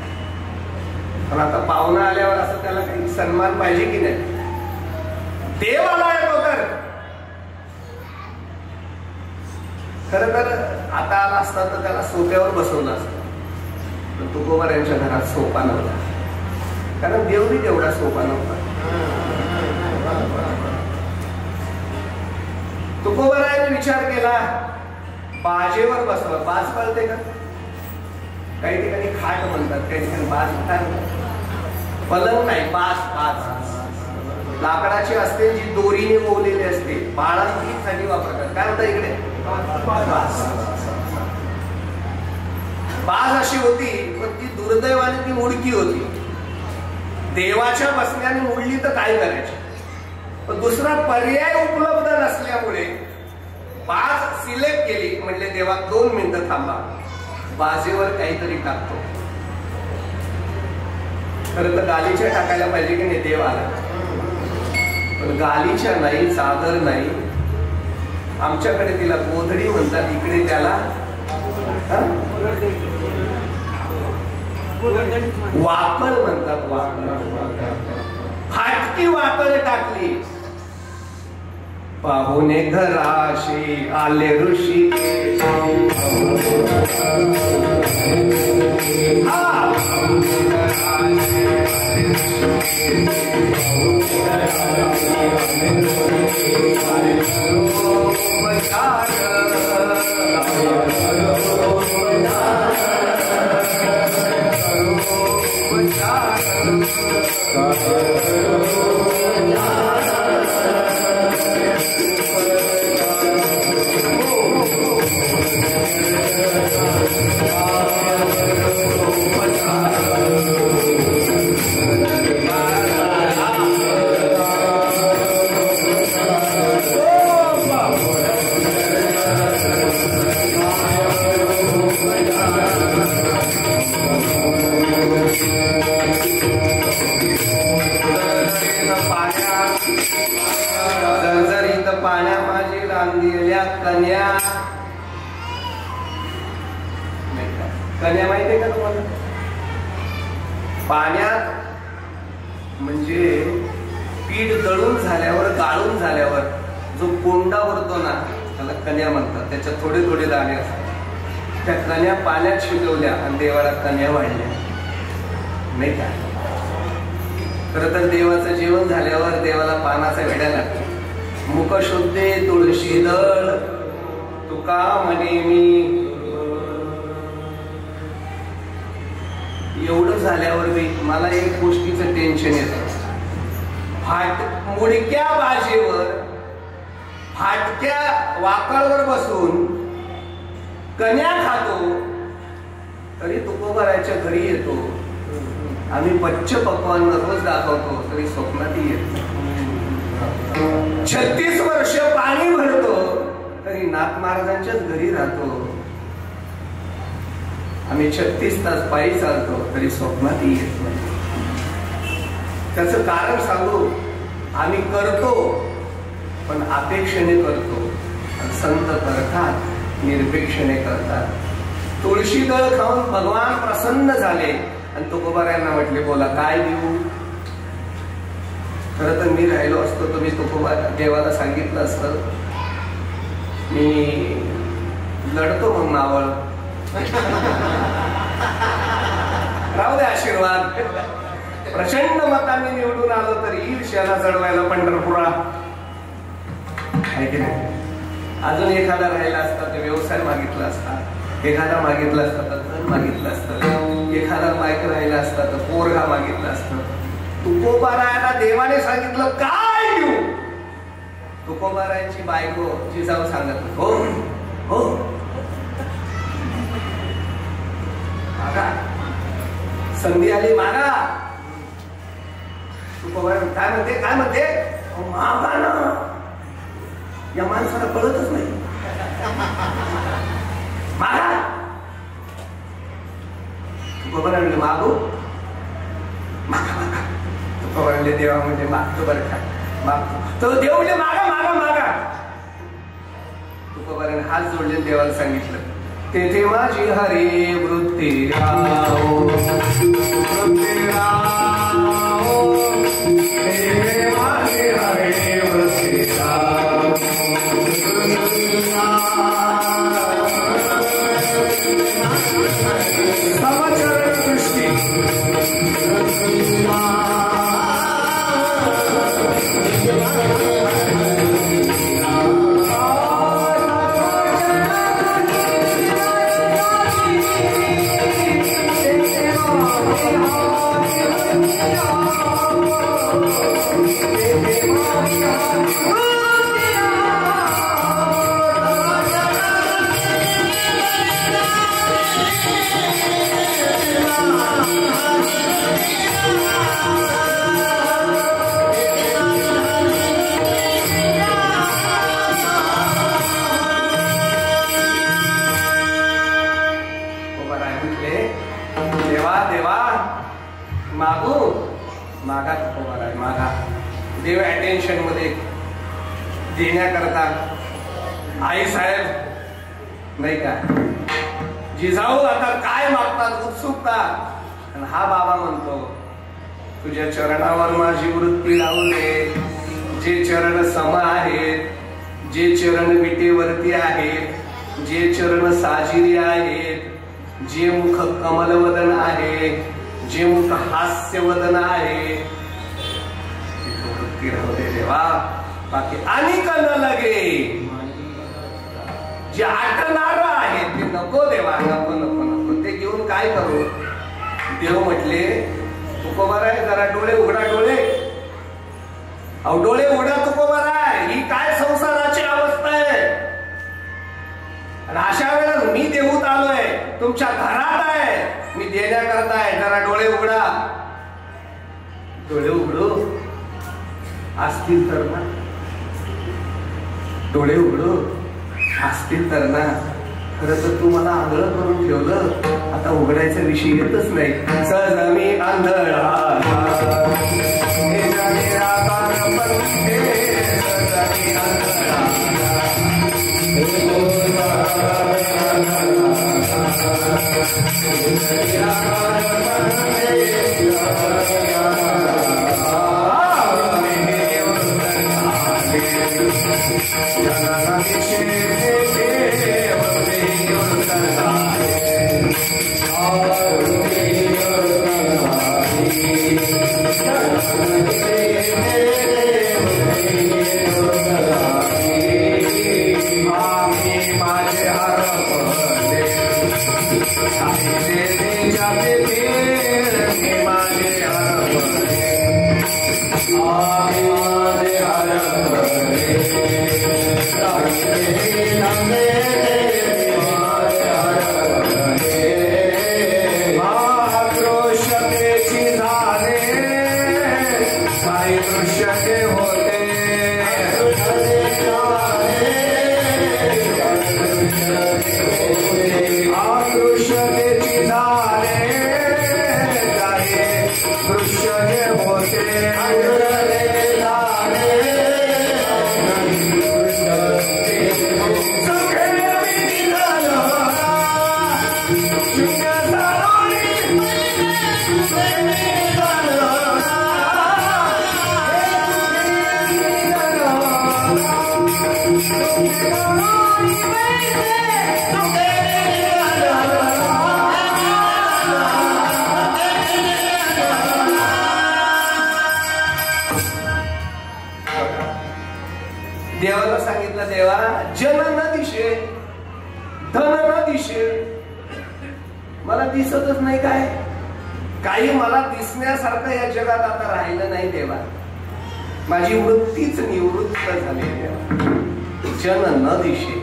Speaker 1: पण आता पाहुणा आल्यावर असं त्याला काही सन्मान पाहिजे की नाही? देव आलाय तर खरं तर आता आला असता तर त्याला सोप्यावर बसवलं असतं. पण तुकोबारांच्या घरात सोपा नव्हता, कारण देवही तेवढा सोपा नव्हता. तुकोबारांनी विचार केला, बाजेवर बसवा. बाज कळते का? काही ठिकाणी खाट म्हणतात, काही ठिकाणी बाज म्हणतात. पलंग नाही, बाज. बाज लाकडाची असते, जी दोरीने ओवलेली असते. बाळांसाठी वापरतात. काय म्हणतात इकडे? बाज. बाज अशी होती, पण ती दुर्दैवाने ती मुडकी होती. देवाच्या बसण्याने मुडली तर काय करायची? पण दुसरा पर्याय उपलब्ध नसल्यामुळे बाज सिलेक्ट केली. म्हणजे देवा 2 मिनिटं थांबा, बाजेवर काहीतरी टाकतो. खरं तर गालीच्या टाकायला पाहिजे की नाही? देव आला, पण गालीच्या नाही, चादर नाही. आमच्याकडे तिला गोधडी म्हणतात, इकडे त्याला वाकळ म्हणतात. वाकळ, फाटकी वाकळ टाकली. पाहुणे घराशी आले ऋषी, कन्या, कन्या माहितीये का तुम्हाला? पाण्यात म्हणजे पीठ दळून झाल्यावर, गाळून झाल्यावर जो कोंडा उरतो ना त्याला कन्या म्हणतात. त्याच्यात थोडे थोडे दाणे असतात. त्या कन्या पाण्यात शिजवल्या आणि देवाला कन्या वाढल्या, नाही का? खर तर देवाचं जेवण झाल्यावर देवाला पानाचा वेड्या लागतो. मुख शुद्धे तुळशी दळ तुका म्हणे मी. एवढं झाल्यावर मी मला एक गोष्टीचं टेन्शन येतं. मुडक्या भाजेवर फाटक्या वाकळवर बसून कन्या खातो तरी तुकोबाराच्या घरी येतो. आम्ही पच्च पक्वान रोज दाखवतो तरी स्वप्नातही येतो. 36 वर्ष पाणी भरतो तरी नाथ महाराजांच्याच घरी राहतो. आम्ही 36 तास पायी चालतो तरी स्वप्नातही येत नाही. त्याचं कारण सांगू. आम्ही करतो पण अपेक्षेने करतो. संत करतात निरपेक्षेने करतात. तुळशी दळ खाऊन भगवान प्रसन्न झाले आणि तुकोबारायांना म्हटले बोला काय देऊ. खरं तर मी राहिलो असतो तर मी तुकोबा देवाला सांगितलं असतं मी लढतो मग नावळ. राहू दे आशीर्वाद. प्रचंड मतांनी निवडून आलो तरी ईर्ष्याला चढवायला पंढरपुरा आहे की नाही. अजून एखादा राहिला असता तर व्यवसाय मागितला असता, एखादा मागितला असता तर धन मागितलं असतं, एखादा बायक राहिला असता तर पोरगा मागितला असतं. तुकोबारायाला देवाने सांगितलं काय देऊ. तुकोबारायांची बायको जिजाऊ सांगत हो हो मागा, संधी आली मागा. तुकोबारा काय म्हणते काय म्हणते मागा ना. या माणसाला कळतच नाही. मागा. तुकोबारा म्हणले मागू मागा मागा. तुकोबारा म्हणले देवा म्हणजे मागतो बरं का मागतो. तो देव म्हणजे मागा मागा मागा. तुकोबाराने हात जोडले देवाला सांगितलं तेथे माझी हरे वृत्ती राहो वृत्ती राहो तेथे माझी हरे वृत्ती राहो समाचार दृष्टी देव अटेन्शन मध्ये देण्याकरता आई साहेब नाही का जिजाऊ आता काय मागतात उत्सुकता. आणि हा बाबा म्हणतो तुझ्या चरणावर माझी वृत्ती लावू दे. जे चरण सम आहेत, जे चरण विटेवरती आहेत, जे चरण साजिरी आहेत, जे मुख कमलवदन आहे, जे मुख हास्यवदन आहे राहू दे देवा. बाकी अनेक न लगे. जे आटणार आहे ते नको देवा. नको नको नको. ते घेऊन काय करू. देव म्हटले तुकोबाराय जरा डोळे उघडा. डोळे अहो डोळे उघडा तुकोबाराय. ही काय संसाराची अवस्था आहे. आणि अशा वेळेला मी देऊत आलोय तुमच्या घरात आहे. मी देण्याकरता आहे. जरा डोळे उघडा. डोळे उघडू असतील तर ना. डोळे उघडू असतील तर ना. खरं तर तू मला आंधळ करून ठेवलं. आता उघडायचा विषय येतच नाही. सहज मी आंधळा
Speaker 2: हे
Speaker 1: देवाला सांगितलं, देवा जन न दिशे, धन न दिशे, मला दिसतच नाही, काय काही मला दिसण्यासारखं या जगात आता राहिलं नाही देवा, माझी वृत्तीच निवृत्त झाली देवा, जन न दिशे.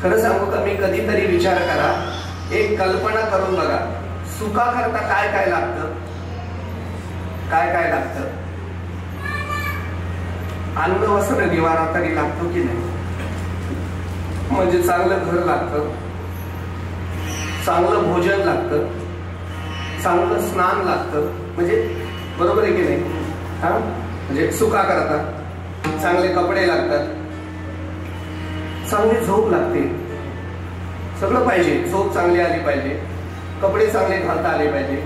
Speaker 1: खरं सांगू का, मी कधीतरी विचार करा, एक कल्पना करून बघा, सुखाकरता काय काय लागतं, काय काय लागतं. अन्न वस्त्र निवारा तरी लागतो की नाही, म्हणजे चांगलं घर लागतं, चांगलं भोजन लागतं, चांगलं स्नान लागतं, म्हणजे बरोबर आहे की नाही. हा म्हणजे सुखा करता चांगले कपडे लागतात, चांगली झोप लागते, सगळं पाहिजे. झोप चांगली आली पाहिजे, कपडे चांगले घालता आले पाहिजे,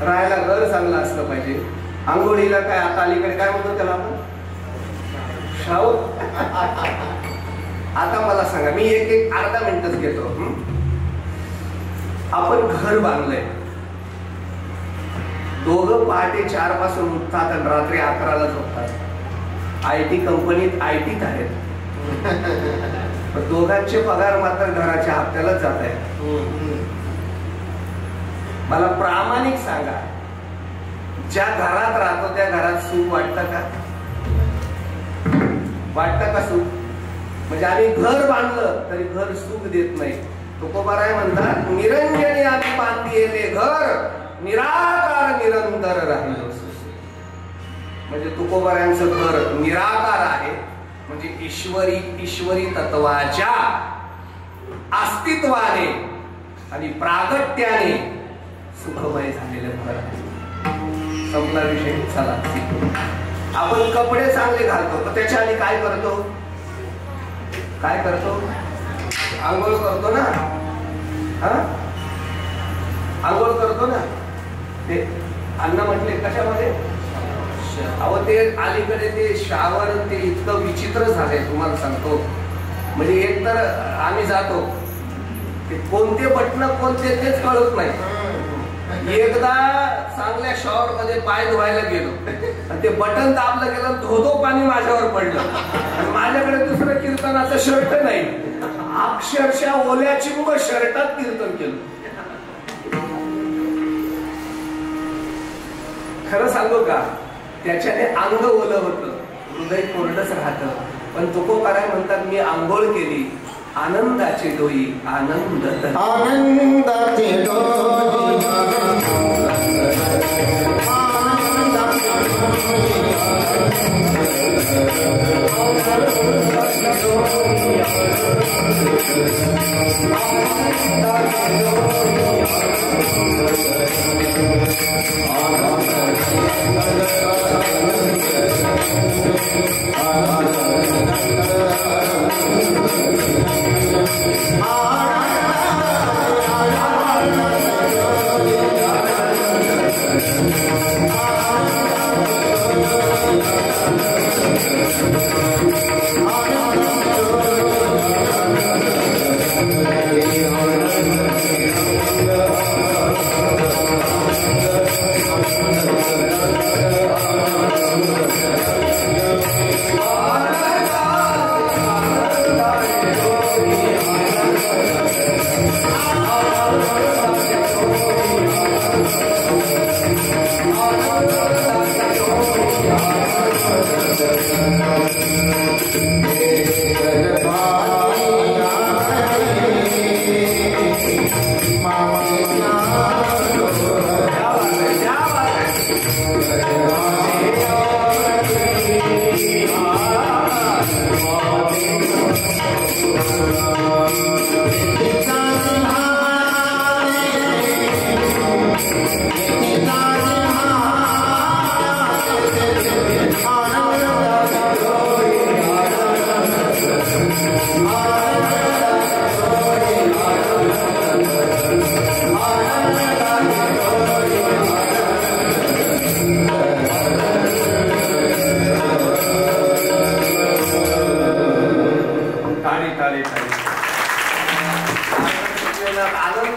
Speaker 1: राहायला घर चांगलं असलं पाहिजे. आंघोळीला काय आता अलीकडे काय म्हणतो त्याला आपण, शावर. आता मला सांगा, मी एक अर्धा मिनिटच घेतो. आपण घर बांधलंय, दोघं पहाटे 4 पासून उठतात आणि रात्री 11ला झोपतात. IT कंपनीत ITत आहेत, दोघांचे पगार मात्र घराच्या हप्त्यालाच जात आहे. मला प्रामाणिक सांगा, ज्या घरात राहतो त्या घरात सुख वाटतं का, वाटतं का सुख. म्हणजे आम्ही घर बांधलं तरी घर सुख देत नाही. तुकोबाराय म्हणतात, निरंजनी आम्ही बांधिले घर, निराकार निरंतर राहिलो. म्हणजे तुकोबारायांचं घर निराकार आहे, म्हणजे ईश्वरी तत्वाच्या अस्तित्वाने आणि प्रागट्याने सुखमय झालेलं घर आहे. संपला विषय. चला, आपण कपडे चांगले घालतो, तर त्याच्या आधी काय करतो, काय करतो, आंघोळ करतो ना. हा आंघोळ करतो ना. ते अन्न म्हटले कशामध्ये, अहो ते अलीकडे ते शावर ते इतकं विचित्र झालंय तुम्हाला सांगतो. म्हणजे एक तर आम्ही जातो, ते कोणते बटन कोणते तेच कळत नाही. एकदा चांगल्या शॉवर मध्ये पाय धुवायला गेलो आणि ते बटन दाबलं गेलं, धोधो पाणी माझ्यावर पडलं आणि माझ्याकडे दुसरं कीर्तनाचं शर्ट नाही, अक्षरशः ओल्या चिंब शर्टात कीर्तन केलं. खरं सांगू का, त्याच्याने अंग ओलं होतं, हृदय कोरडच राहतं. पण तुकोबाराय म्हणतात, मी आंघोळ केली, आनंदाचे डोई आनंद, आनंदाचे डोई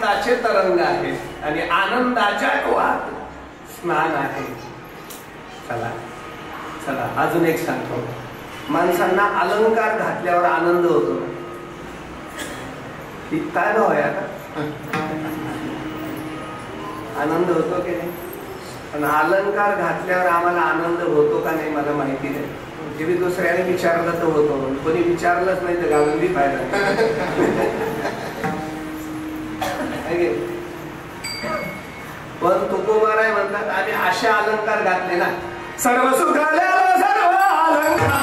Speaker 1: आनंदाचे तरंग आहेत आणि आनंदाच्या डोळ्यात स्नान आहे. चला चला अजून एक सांगतो. माणसांना अलंकार घातल्यावर आनंद होतो ना, काय भाव आहे आता? आनंद होतो की नाही? पण अलंकार घातल्यावर आम्हाला आनंद होतो का नाही मला माहिती नाही. जे मी दुसऱ्याने विचारलं तर होतो, कोणी विचारलंच नाही तर घालून बी फायदा. पण तुकोबाराय म्हणतात आम्ही असे अलंकार घातले ना, सर्व सुखाल्या सर्व अलंकार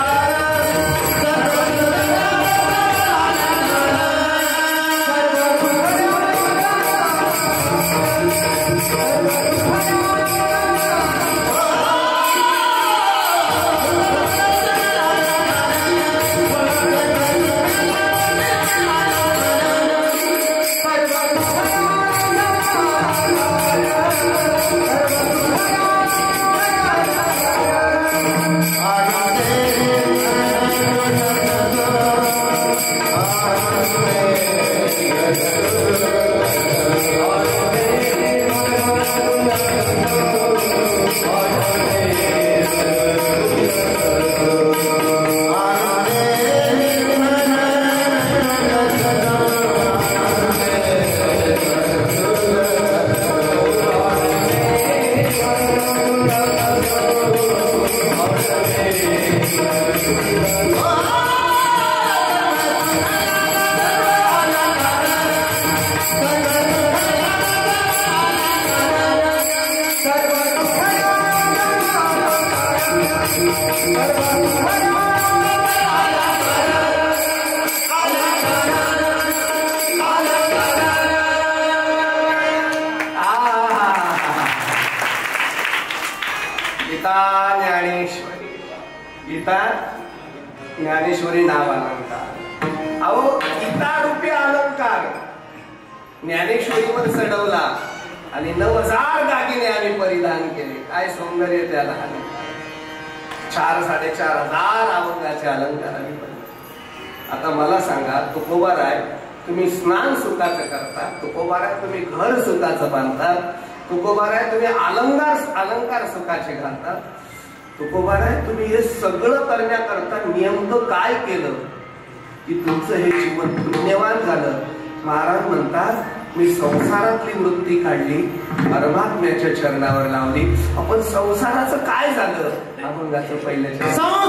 Speaker 1: ज्ञानेश्वरी नाव अलंकार. अहो गीता रूपी अलंकार ज्ञानेश्वरीवर चढवला आणि 9000 दागिने आम्ही परिधान केले. काय सौंदर्य त्याला. 4-4.5 अवंगाचे अलंकार आम्ही पडले. आता मला सांगा तुकोबाराय तुम्ही स्नान सुखाचं करता, तुकोबाराय तुम्ही घर सुखाचं बांधतात, तुकोबाराय तुम्ही अलंकार सुखाचे घालतात, तुकोबाराय तुम्ही हे सगळं करण्याकरता नेमकं काय केलं की तुमचं हे जीवन पुण्यवान झालं. महाराज म्हणतात मी संसारातली वृत्ती काढली, परमात्म्याच्या चरणावर लावली. आपण संसाराचं काय झालं? अभंगाचं पहिल्याच्या
Speaker 2: Oh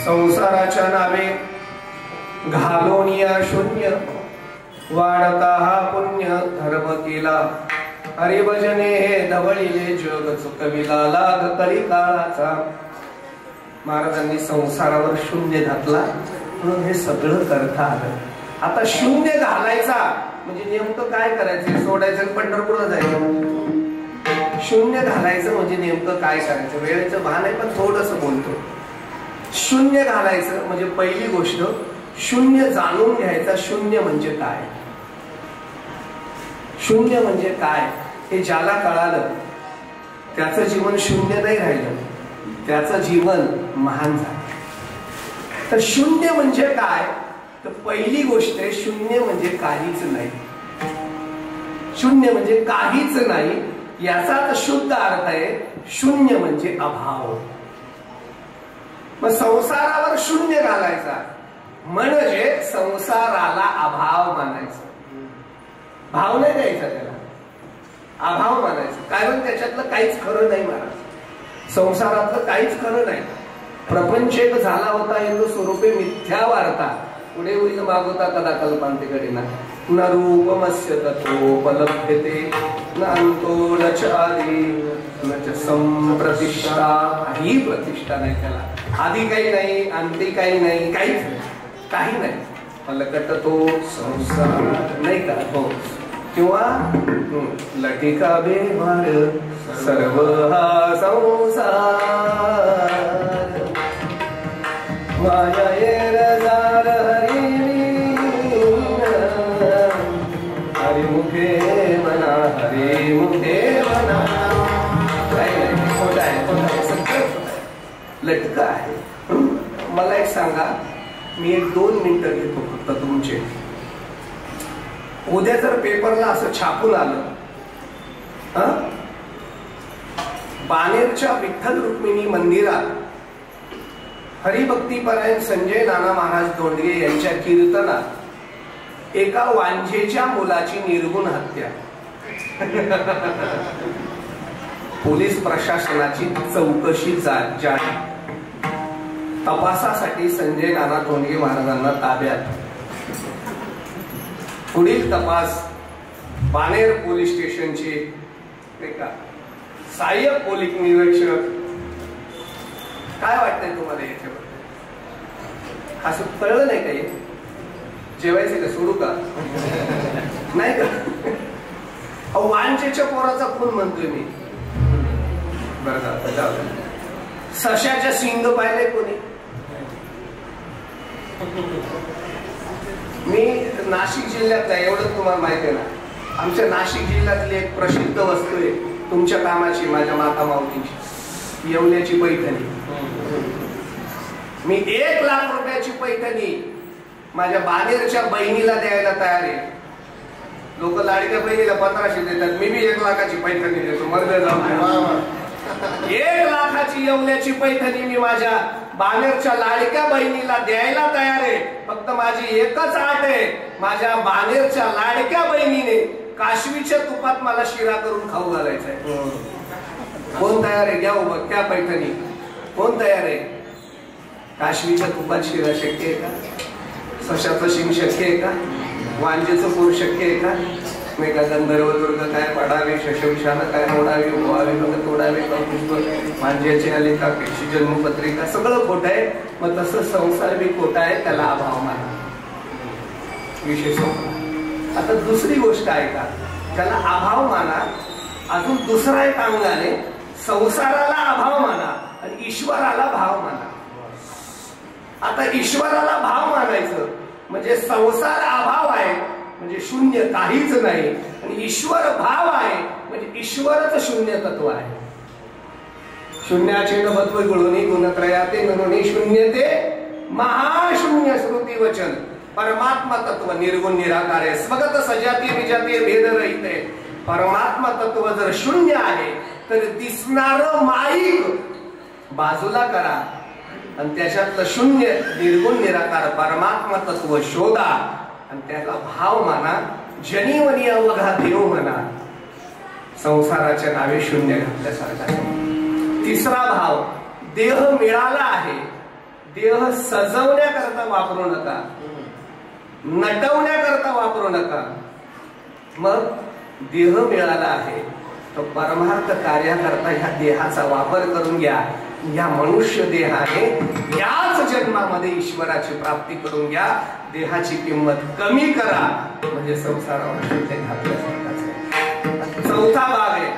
Speaker 1: संसाराच्या नावे घालोनिया शून्य वाढता हा पुण्य धर्म केला हरिभजने हे धवळीले जग चुकविला लाग कळी काळाचा. महाराजांनी संसारावर शून्य घातला म्हणून हे सगळं करता आलं. आता शून्य घालायचा म्हणजे नेमकं काय करायचं? सोडायचं पंढरपूरला जायचं. शून्य घालायचं म्हणजे नेमकं काय करायचं? वेळेचं भान आहे पण थोडस बोलतो. शून्य घालायचं म्हणजे पहिली गोष्ट शून्य जाणून घ्यायचा. शून्य म्हणजे काय? शून्य म्हणजे काय हे ज्याला कळालं त्याचं जीवन शून्य नाही राहिलं, त्याचं जीवन महान झालं. तर शून्य म्हणजे काय? तर पहिली गोष्ट आहे शून्य म्हणजे काहीच नाही. शून्य म्हणजे काहीच नाही याचा शुद्ध अर्थ आहे शून्य म्हणजे अभाव. मग संसारावर शून्य घालायचा म्हणजे संसाराला अभाव मानायचा. भाव नाही द्यायचा त्याला, अभाव मानायचं. कारण त्याच्यातलं काहीच खरं नाही महाराज. संसारातलं काहीच खरं नाही. प्रपंच एक झाला होता इंदू स्वरूपे मिथ्या वार्ता पुढे होईल मागोता कदा कल्पांतेकडे ना न रूपमस्य तत्वोपलभ्यते न अंतो न च आदि न च संप्रतिष्ठा. ही प्रतिष्ठा नाही त्याला. आधी काही नाही, अंती काही नाही, काहीच नाही, काही नाही. फलकट तो संसार नाही का हो. किंवा लटिका व्यवहार सर्व हा संसार माया येरजार हरिमुखे म्हणा हरिमुखे म्हणा. काही नाही, खोटा आहे, खोटा आहे, सगळं लटका आहे. मला एक सांगा, मी 1-2 मिनिटं घेतो फक्त तुमचे. उद्या जर पेपरला असं छापून आलं बाणेरच्या विठ्ठल रुक्मिणी मंदिरात हरिभक्तीपरायण संजय नाना महाराज दोंडगे यांच्या कीर्तनात एका वांझेच्या मुलाची निर्गुण हत्या. पोलीस प्रशासनाची चौकशी जारी. तपासासाठी संजय नाना दोंडगे महाराजांना ताब्यात. पुढील तपास बाणेर पोलीस स्टेशनचे सहाय्यक पोलीस निरीक्षक. काय वाटतंय तुम्हाला याच्याबद्दल? असं कळलं नाही काही? जेवायचं का? सोडू का? नाही का? वांचेच्या पोराचा खून म्हणतोय मी. बरं का? सशाच्या शिंग पाहिले कोणी? मी नाशिक जिल्ह्यातला, एवढं तुम्हाला माहिती आहे ना. आमच्या नाशिक जिल्ह्यातली एक प्रसिद्ध वस्तू आहे तुमच्या कामाची, माझ्या माता माऊलीची, येवल्याची पैठणी. मी 1 लाख रुपयाची पैठणी माझ्या बाणेरच्या बहिणीला द्यायला तयार आहे. लोक लाडक्या बहिणीला 1500 देतात, मी बी 1 लाखाची पैठणी देतो. मर्द जाऊ. 1 लाखाची येवल्याची पैठणी मी माझ्या बाणेरच्या लाडक्या बहिणीला द्यायला तयार आहे. फक्त माझी एकच अट आहे, माझ्या बाणेरच्या लाडक्या बहिणीने काशवीच्या तुपात मला शिरा करून खाऊ घालायचा आहे. कोण तयार आहे? घ्या उभं त्या पैठणी. कोण तयार आहे? काशवीच्या तुपात शिरा शक्य आहे का? सशाचं शिंग शक्य आहे का? वांजेचं पोर शक्य आहे का? मेघा गंधर्व दुर्ग काय पडावे, शशविषानं काय मोडावे, ओवावे मग तोडावे, मांज्याची आलिका पेक्षी जन्मपत्रिका. सगळं खोटं आहे. मग तसं संसार बी खोटा आहे, त्याला अभाव माना. विशेष. आता दुसरी गोष्ट आहे का, त्याला अभाव माना. अजून दुसरा एक अंग आहे, संसाराला अभाव माना आणि ईश्वराला भाव माना. आता ईश्वराला भाव मानायचं म्हणजे संसार अभाव आहे म्हणजे शून्य काहीच नाही, आणि ईश्वर भाव आहे म्हणजे ईश्वरच शून्य तत्व आहे. शून्याचे नभत्व गुणोनी गुणत्रयाते ननोनी शून्यते महाशून्य श्रुती वचन. परमात्मा तत्व निर्गुण निराकार आहे. स्वगत सजाती विजाती भेद रहित आहे. परमात्मा तत्व जर शून्य आहे तर दिसणार माईक बाजूला करा आणि त्याच्यातलं शून्य निर्गुण निराकार परमात्मा तत्व शोधा आणि त्याला भाव माना. जनीवनी अवघा देव म्हणा. संसाराच्या नावे शून्य घातल्यासारखा. तिसरा भाव, देह मिळाला आहे, देह सजवण्याकरता वापरू नका, नटवण्याकरता वापरू नका. मग देह मिळाला आहे तो परमार्थ कार्याकरता ह्या देहाचा वापर करून घ्या. या मनुष्य देहाने याच जन्मामध्ये ईश्वराची प्राप्ती करून घ्या. देहाची किंमत कमी करा म्हणजे संसारावर शून्य घातल्यासारखाच आहे. चौथा भाग आहे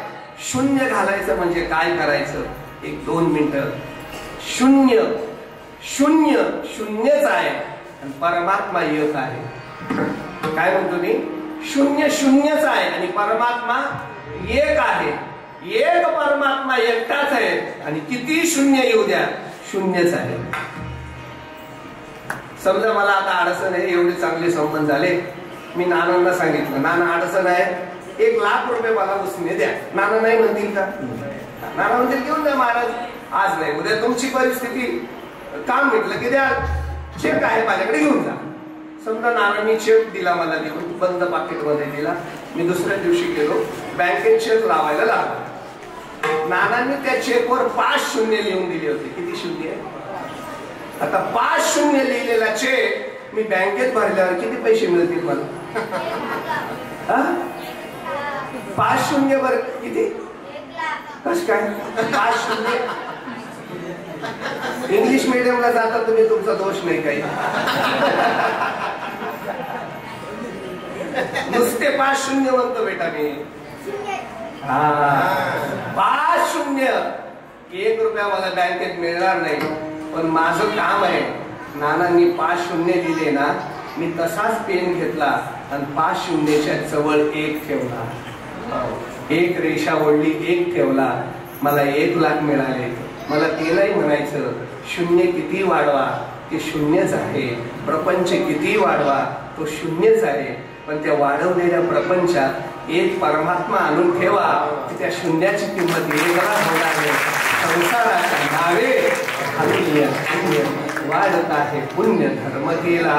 Speaker 1: शून्य घालायचं म्हणजे काय करायचं. 1-2 मिनिटं. शून्य शून्य शून्यच आहे आणि परमात्मा एक आहे. काय म्हणतो मी? शून्य शून्यच आहे आणि परमात्मा एक आहे. एक परमात्मा एकटाच आहे आणि किती शून्य येऊ द्या शून्यच आहे. समजा मला आता अडचण आहे, एवढे चांगले संबंध झाले, मी नानांना सांगितलं नाना अडचण आहे, 1 लाख रुपये मला उसने द्या. नाना नाही म्हणतील का? नाना म्हणतील घेऊन द्या महाराज, आज नाही उद्या तुमची परिस्थिती काम म्हटलं की द्या, चेक आहे माझ्याकडे घेऊन जा. समजा नानांनी चेक दिला मला देऊन, बंद पाकिट मध्ये दिला. मी दुसऱ्या दिवशी गेलो बँकेत चेक लावायला लागलो. नानांनी त्या चेकवर 5 शून्य लिहून दिले होते. किती शून्य आहे? आता 5 शून्य लिहिलेला चेक मी बँकेत भरल्यावर किती पैसे मिळतील मला? 5 शून्य वर किती? कस काय 5 शून्य? इंग्लिश मीडियमला जाता तुम्ही, तुमचा दोष नाही काही. नुसते 5 शून्य म्हणतो बेटा मी. 5 शून्य. 1 रुपया मला बँकेत मिळणार नाही पण माझं काम आहे. नानांनी 5 शून्य दिले ना, मी तसाच पेन घेतला आणि 5 शून्यच्या जवळ 1 ठेवला. 1 रेषा ओढली, 1 ठेवला. मला 1 लाख मिळाले. मला ते नाही म्हणायचं शून्य किती वाढवा ते शून्यच आहे, प्रपंच किती वाढवा तो शून्यच आहे. पण त्या वाढवलेल्या प्रपंचात एक परमात्मा आणून ठेवा की त्या शून्याची किंमत वेगळा होणार आहे. संसाराच्या नावे वाढत आहे पुण्य धर्म केला.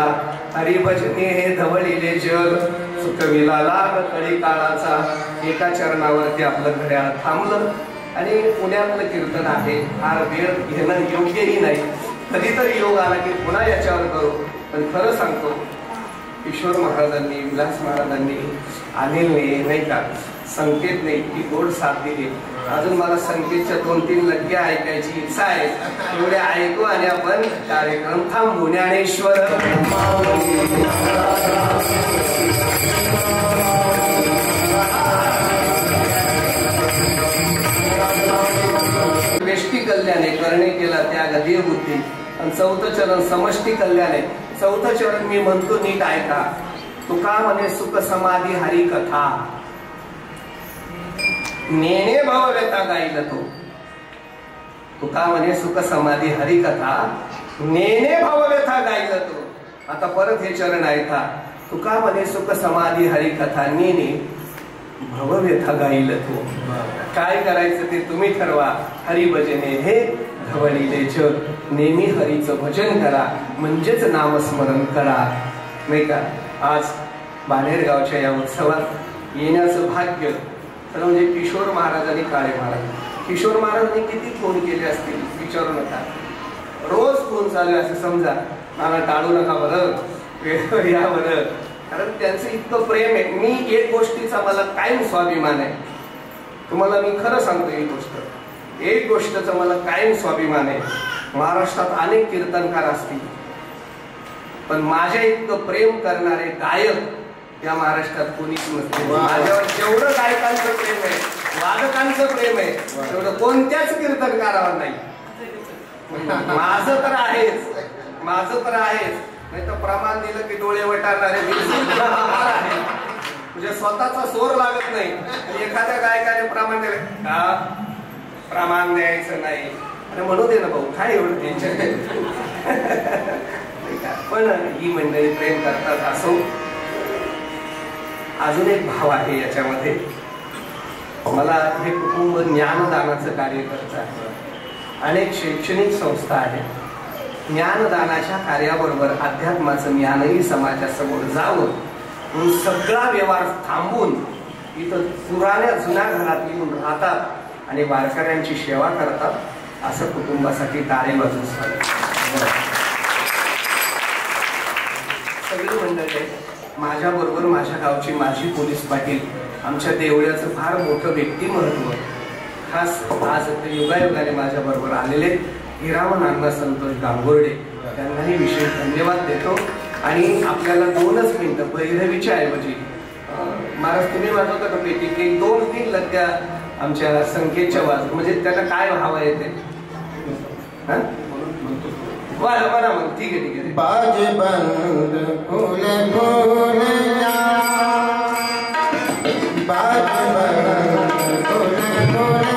Speaker 1: हरिभजने हे धवळीले जग सुखविला लाभ कळी काळाचा. एका चरणावरती आपलं घड्याळ थांबलं आणि पुण्यातलं कीर्तन आहे. फार वेळ घेणं योग्यही नाही. कधीतरी योग आला की पुन्हा याच्यावर करू. पण खरं सांगतो किशोर महाराजांनी, विलास महाराजांनी, अनिलने नाही का संकेतने इतकी गोड साथ दिली. अजून मला संकेतच्या 2-3 लग्या ऐकायची इच्छा आहे. एवढे ऐकू आणि आपण कार्यक्रम थांबू. ज्ञानेश्वर व्यष्टी कल्याणे करणे केला त्याग देव बुद्धी. आणि 4थं चरण समष्टी कल्याणे. 4थं चरण मी म्हणतो नीट ऐका. तुका म्हणे सुख समाधी हरी कथा नेने भाव व्यथा गाईल तो. तुका म्हणे सुख समाधी हरी कथा नेने भाव व्यथा गाईल तो. आता परत हे चरण ऐका. तुका म्हणे सुख समाधी हरी कथा नेने भव व्यथा गाईल तो. काय करायचं ते तुम्ही ठरवा. हरिभजने हे धवळीले जग. नेहमी हरीचं भजन करा म्हणजेच नामस्मरण करा. नाही का? आज बाणेरगावच्या या उत्सवात येण्याचं भाग्य तर म्हणजे किशोर महाराज आणि काळे महाराज. किशोर महाराजांनी किती फोन केले असतील विचारू नका. रोज फोन चालू आहे असं समजा. मला टाळू नका बरं, वेळेवर या बरं. कारण त्यांचं इतकं प्रेम आहे. मी एक गोष्टीचा मला कायम स्वाभिमान आहे. तुम्हाला मी खरं सांगतो एक गोष्टचा मला कायम स्वाभिमान आहे. महाराष्ट्रात अनेक कीर्तनकार असतील पण माझ्या इतकं प्रेम करणारे गायक या महाराष्ट्रात कोणीच नसते. माझ्यावर जेवढं गायकांचं प्रेम आहे, वादकांचं प्रेम आहे, तेवढं कोणत्याच कीर्तनकारावर नाही. माझं तर आहेच, नाही तर प्रमाण दिलं की डोळे वटारणारे आहे. म्हणजे स्वतःचा स्वर लागत नाही. एखाद्या गायकाने प्रमाण दिलं का प्रमाण द्यायचं नाही आणि म्हणू दे ना भाऊ काय एवढं टेन्शन. पण ही मंडळी प्रेम करतात. असो अजून एक भाव आहे याच्यामध्ये. मला हे कुटुंब ज्ञानदानाचं कार्य करत आहे. अनेक शैक्षणिक संस्था आहेत. ज्ञानदानाच्या कार्याबरोबर अध्यात्माचं ज्ञानही समाजासमोर जावं म्हणून सगळा व्यवहार थांबून इथं पुराण्या जुन्या घरात येऊन राहतात आणि वारकऱ्यांची सेवा करतात. असं कुटुंबासाठी टाळे वाजून सगळी मंडळी माझ्या बरोबर माझ्या गावची माजी पोलीस पाटील, आमच्या देवळ्याचं फार मोठं व्यक्तिमत्व, खास आज योगायोगाने माझ्या बरोबर आलेले हिरामन अण्णा संतोष गांगोर्डे, त्यांनाही विशेष धन्यवाद देतो. आणि आपल्याला 2च मिनिटं भैरवीच्या ऐवजी महाराज तुम्ही वाजवता का पेटी की 2-3 लत्या आमच्या संख्येच्या वाजव, म्हणजे त्यांना काय हवा येते बना मग. ठीक आहे
Speaker 2: बाज बंद फूल फूल बाज बंद फूल फूल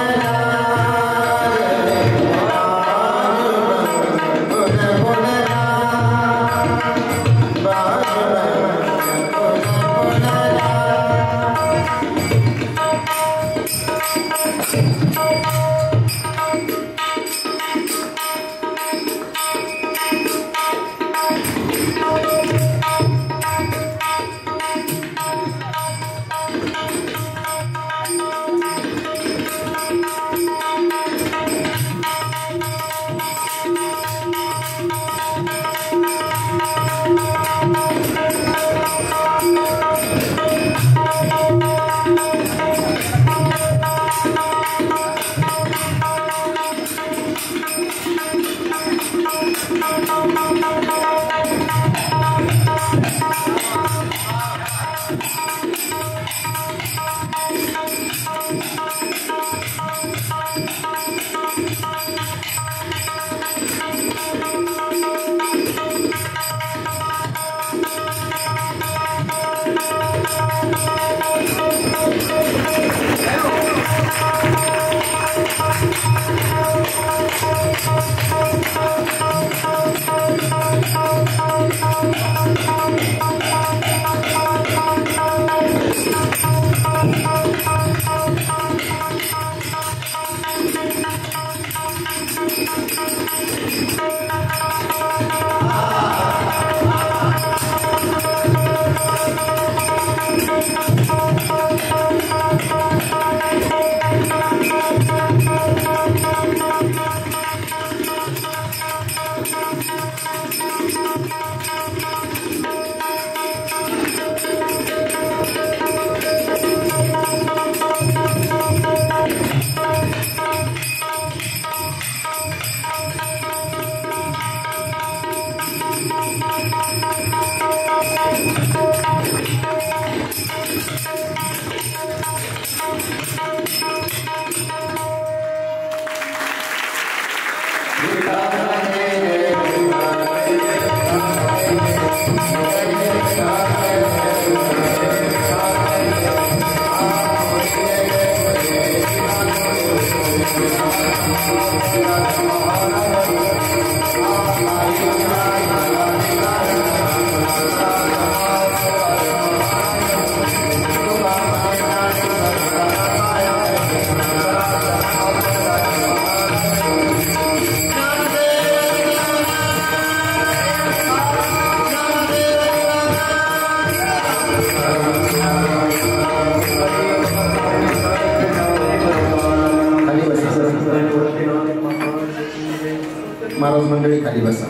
Speaker 2: महाराज मंडळी खाली बसा.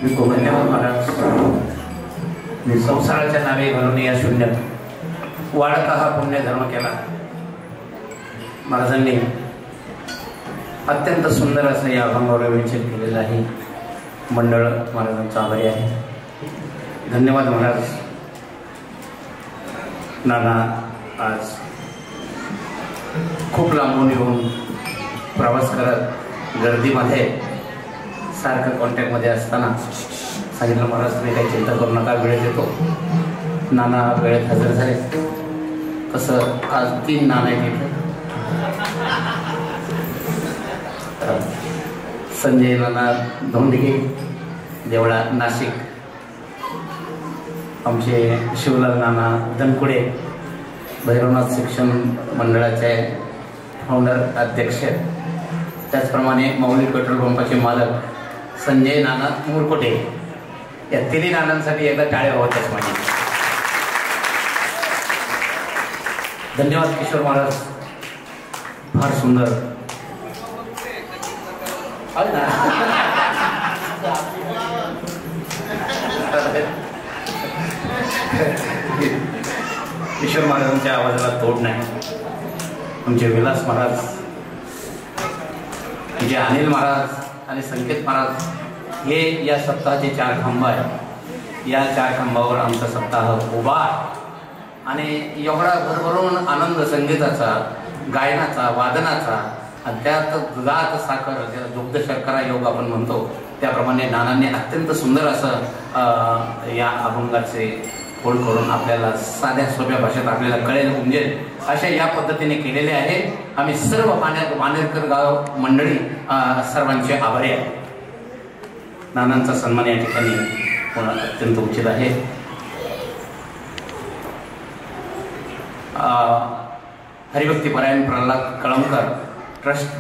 Speaker 3: धन्यवाद महाराज. संसाराच्या नावे घालून या शून्यात वाढता हा पुण्य धर्म केला. महाराजांनी अत्यंत सुंदर असं या अभंगावर विवेचन केलेलं आहे. मंडळ महाराजांचा आभारी आहे. धन्यवाद महाराज. नाना आज खूप लांबून येऊन प्रवास करत गर्दीमध्ये सारखं कॉन्टॅक्टमध्ये असताना सांगितलं महाराज तुम्ही काही चिंता करू नका, वेळ देतो. नाना वेळेत हजर झाले. तसं आज 3 नाना घेतले. संजय नाना धोंडगे देवळा नाशिक, आमचे शिवलाल नाना दनकुडे भैरवनाथ शिक्षण मंडळाचे फाउंडर अध्यक्ष, त्याचप्रमाणे माऊली पेट्रोल पंपाचे मालक संजय नाना मुरकोटे, या 3 नानांसाठी एकदा टाळ्या व्हाव्याच माझी. धन्यवाद किशोर महाराज, फार सुंदर. किशोर महाराजांच्या आवाजाला तोड नाही. आमचे विलास महाराज, म्हणजे अनिल महाराज आणि संकेत महाराज हे या सप्ताहाचे 4 खांब आहेत. या 4 खांबावर आमचा सप्ताह उभा आणि एवढा भरभरून आनंद संगीताचा, गायनाचा, वादनाचा, त्यात दुधात साखर, ज्याला दुग्ध शर्करा योग आपण म्हणतो, त्याप्रमाणे नानांनी अत्यंत सुंदर असं या अभंगाचे फोड करून आपल्याला साध्या सोप्या भाषेत आपल्याला कळेल, उमजेल अशा या पद्धतीने केलेले आहे. आम्ही सर्व मानेरकर गाव मंडळी सर्वांचे आभारी आहे. नानांचा सन्मान या ठिकाणी होणं अत्यंत उचित आहे. हरिभक्तीपरायण प्रल्हाद कळमकर ट्रस्ट